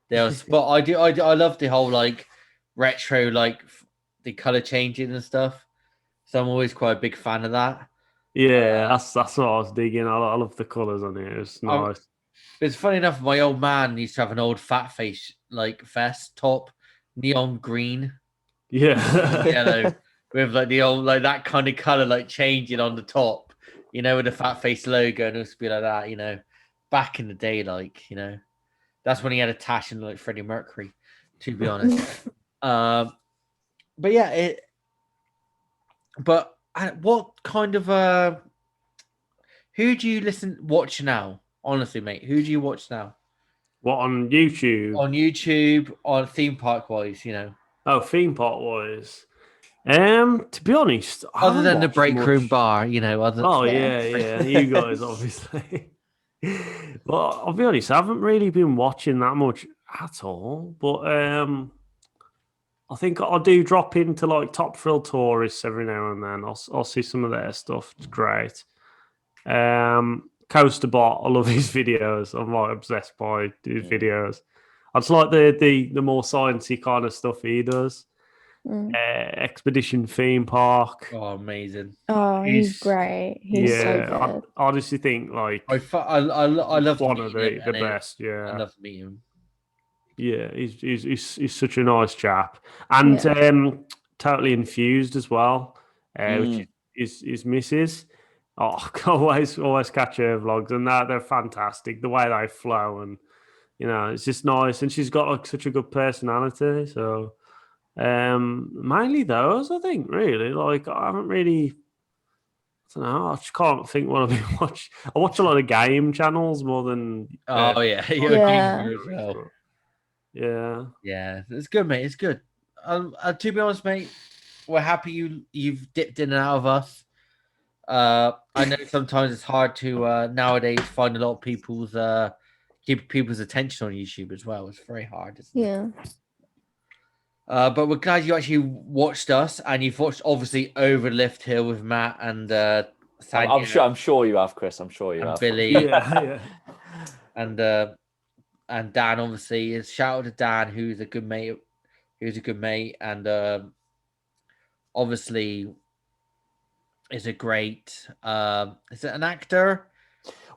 But I love the whole like retro, like the color changing and stuff. So I'm always quite a big fan of that. Yeah, that's what I was digging. I love the colours on it. It's I- nice. It's funny enough. My old man used to have an old fat face like vest top, neon green, Yeah. yellow, with like the old like that kind of color like changing on the top. With the fat face logo, and it used to be like that. Back in the day, like that's when he had a tash and like Freddie Mercury. To be honest, but yeah, But what kind of who do you watch now? Honestly, mate, who do you watch now What, on YouTube? on YouTube, on theme park wise? Oh, theme park wise. To be honest, I Other haven't than the watched break room much. bar, other. Oh Yeah. yeah. You guys obviously. But I'll be honest, I haven't really been watching that much at all. But I think I do drop into like Top Thrill Tourists every now and then. I'll see some of their stuff. It's great. Coaster Bot, I love his videos. I'm like obsessed by his videos. I just like the more sciencey kind of stuff he does. Mm. Expedition Theme Park. Oh, amazing! Oh, he's great. He's so Yeah, good. I honestly think like I love one to of meet him, the and best. I Yeah, love to meet him. yeah, he's such a nice chap, and totally infused as well, which is his missus. Oh, always catch her vlogs, and they're fantastic. The way they flow, and it's just nice. And she's got like such a good personality. So mainly those, I think, really. Like I haven't really. I don't know. I just can't think what I've been watching. I watch a lot of game channels more than. Oh yeah, you're a Yeah. gamer as well. Yeah. Yeah, it's good, mate. It's good. To be honest, mate, we're happy you've dipped in and out of us. I know sometimes it's hard to nowadays find a lot of keep people's attention on YouTube as well. It's very hard, isn't it? Yeah. But we're glad you actually watched us, and you've watched obviously Over Lift Hill with Matt and Sanya I'm sure you have, Chris. I'm sure you and have. Billy Yeah. and Dan. Obviously, shout out to Dan, who's a good mate. And obviously is a great. Is it an actor?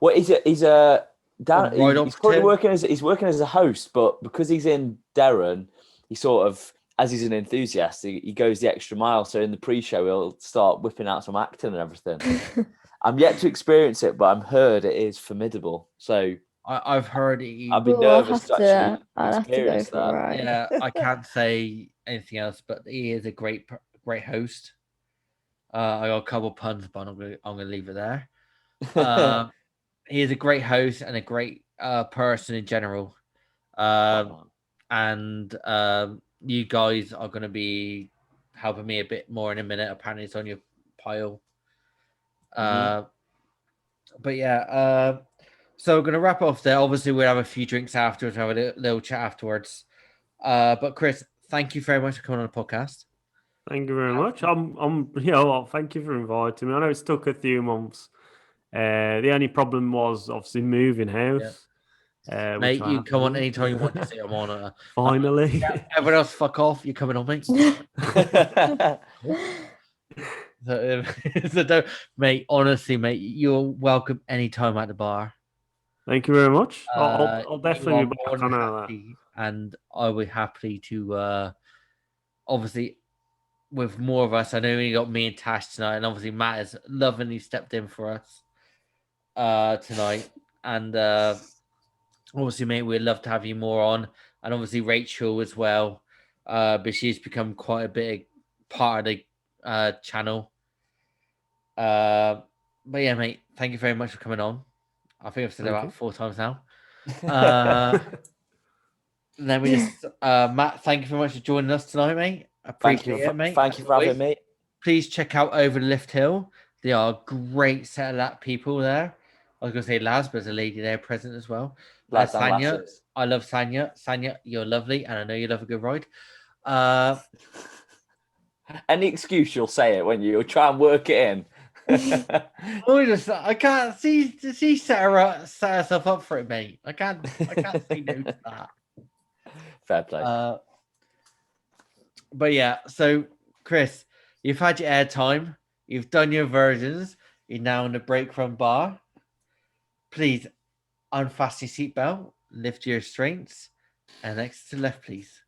Well, he's a Dan. Right He's currently operative? he's working as a host, but because he's in Derren, he sort of, as he's an enthusiast, he goes the extra mile. So in the pre-show, he'll start whipping out some acting and everything. I'm yet to experience it, but I'm heard it is formidable. So I've heard it. I'd be Ooh, I'll nervous have to actually I'll have to go experience for a that. ride. Yeah, I can't say anything else, but he is a great host. I got a couple puns, but I'm gonna leave it there. He is a great host and a great person in general. And you guys are going to be helping me a bit more in a minute. Apparently, it's on your pile. But yeah, so we're going to wrap off there. Obviously, we'll have a few drinks afterwards, have a little chat afterwards. But Chris, thank you very much for coming on the podcast. Thank you very much. Thank you for inviting me. I know it's took a few months. The only problem was obviously moving house. Mate, you come on anytime you want to say I'm on. Finally. Everyone else, fuck off. You're coming on, mate. Mate, honestly, mate, you're welcome anytime at the bar. Thank you very much. I'll definitely be back on that. And I will happily to obviously with more of us. I know we got me and Tash tonight, and obviously Matt is lovingly stepped in for us tonight. And obviously, mate, we'd love to have you more on, and obviously Rachel as well. But she's become quite a big part of the channel. But yeah, mate, thank you very much for coming on. I think I've said it about 4 times now. Then we just Matt, thank you very much for joining us tonight, mate. I appreciate it, mate. Thank you for having me. Please check out Over the Lift Hill. They are a great set of that people there. I was going to say lads, but there's a lady there present as well. Lads and Sanya, lasses. I love Sanya. Sanya, you're lovely, and I know you love a good ride. Any excuse you'll say it when you'll try and work it in. I can't see set herself up for it, mate. I can't say no to that. Fair play. But yeah, so Chris, you've had your airtime, you've done your versions, you're now in the break from bar. Please unfasten your seatbelt, lift your restraints, and next to left, please.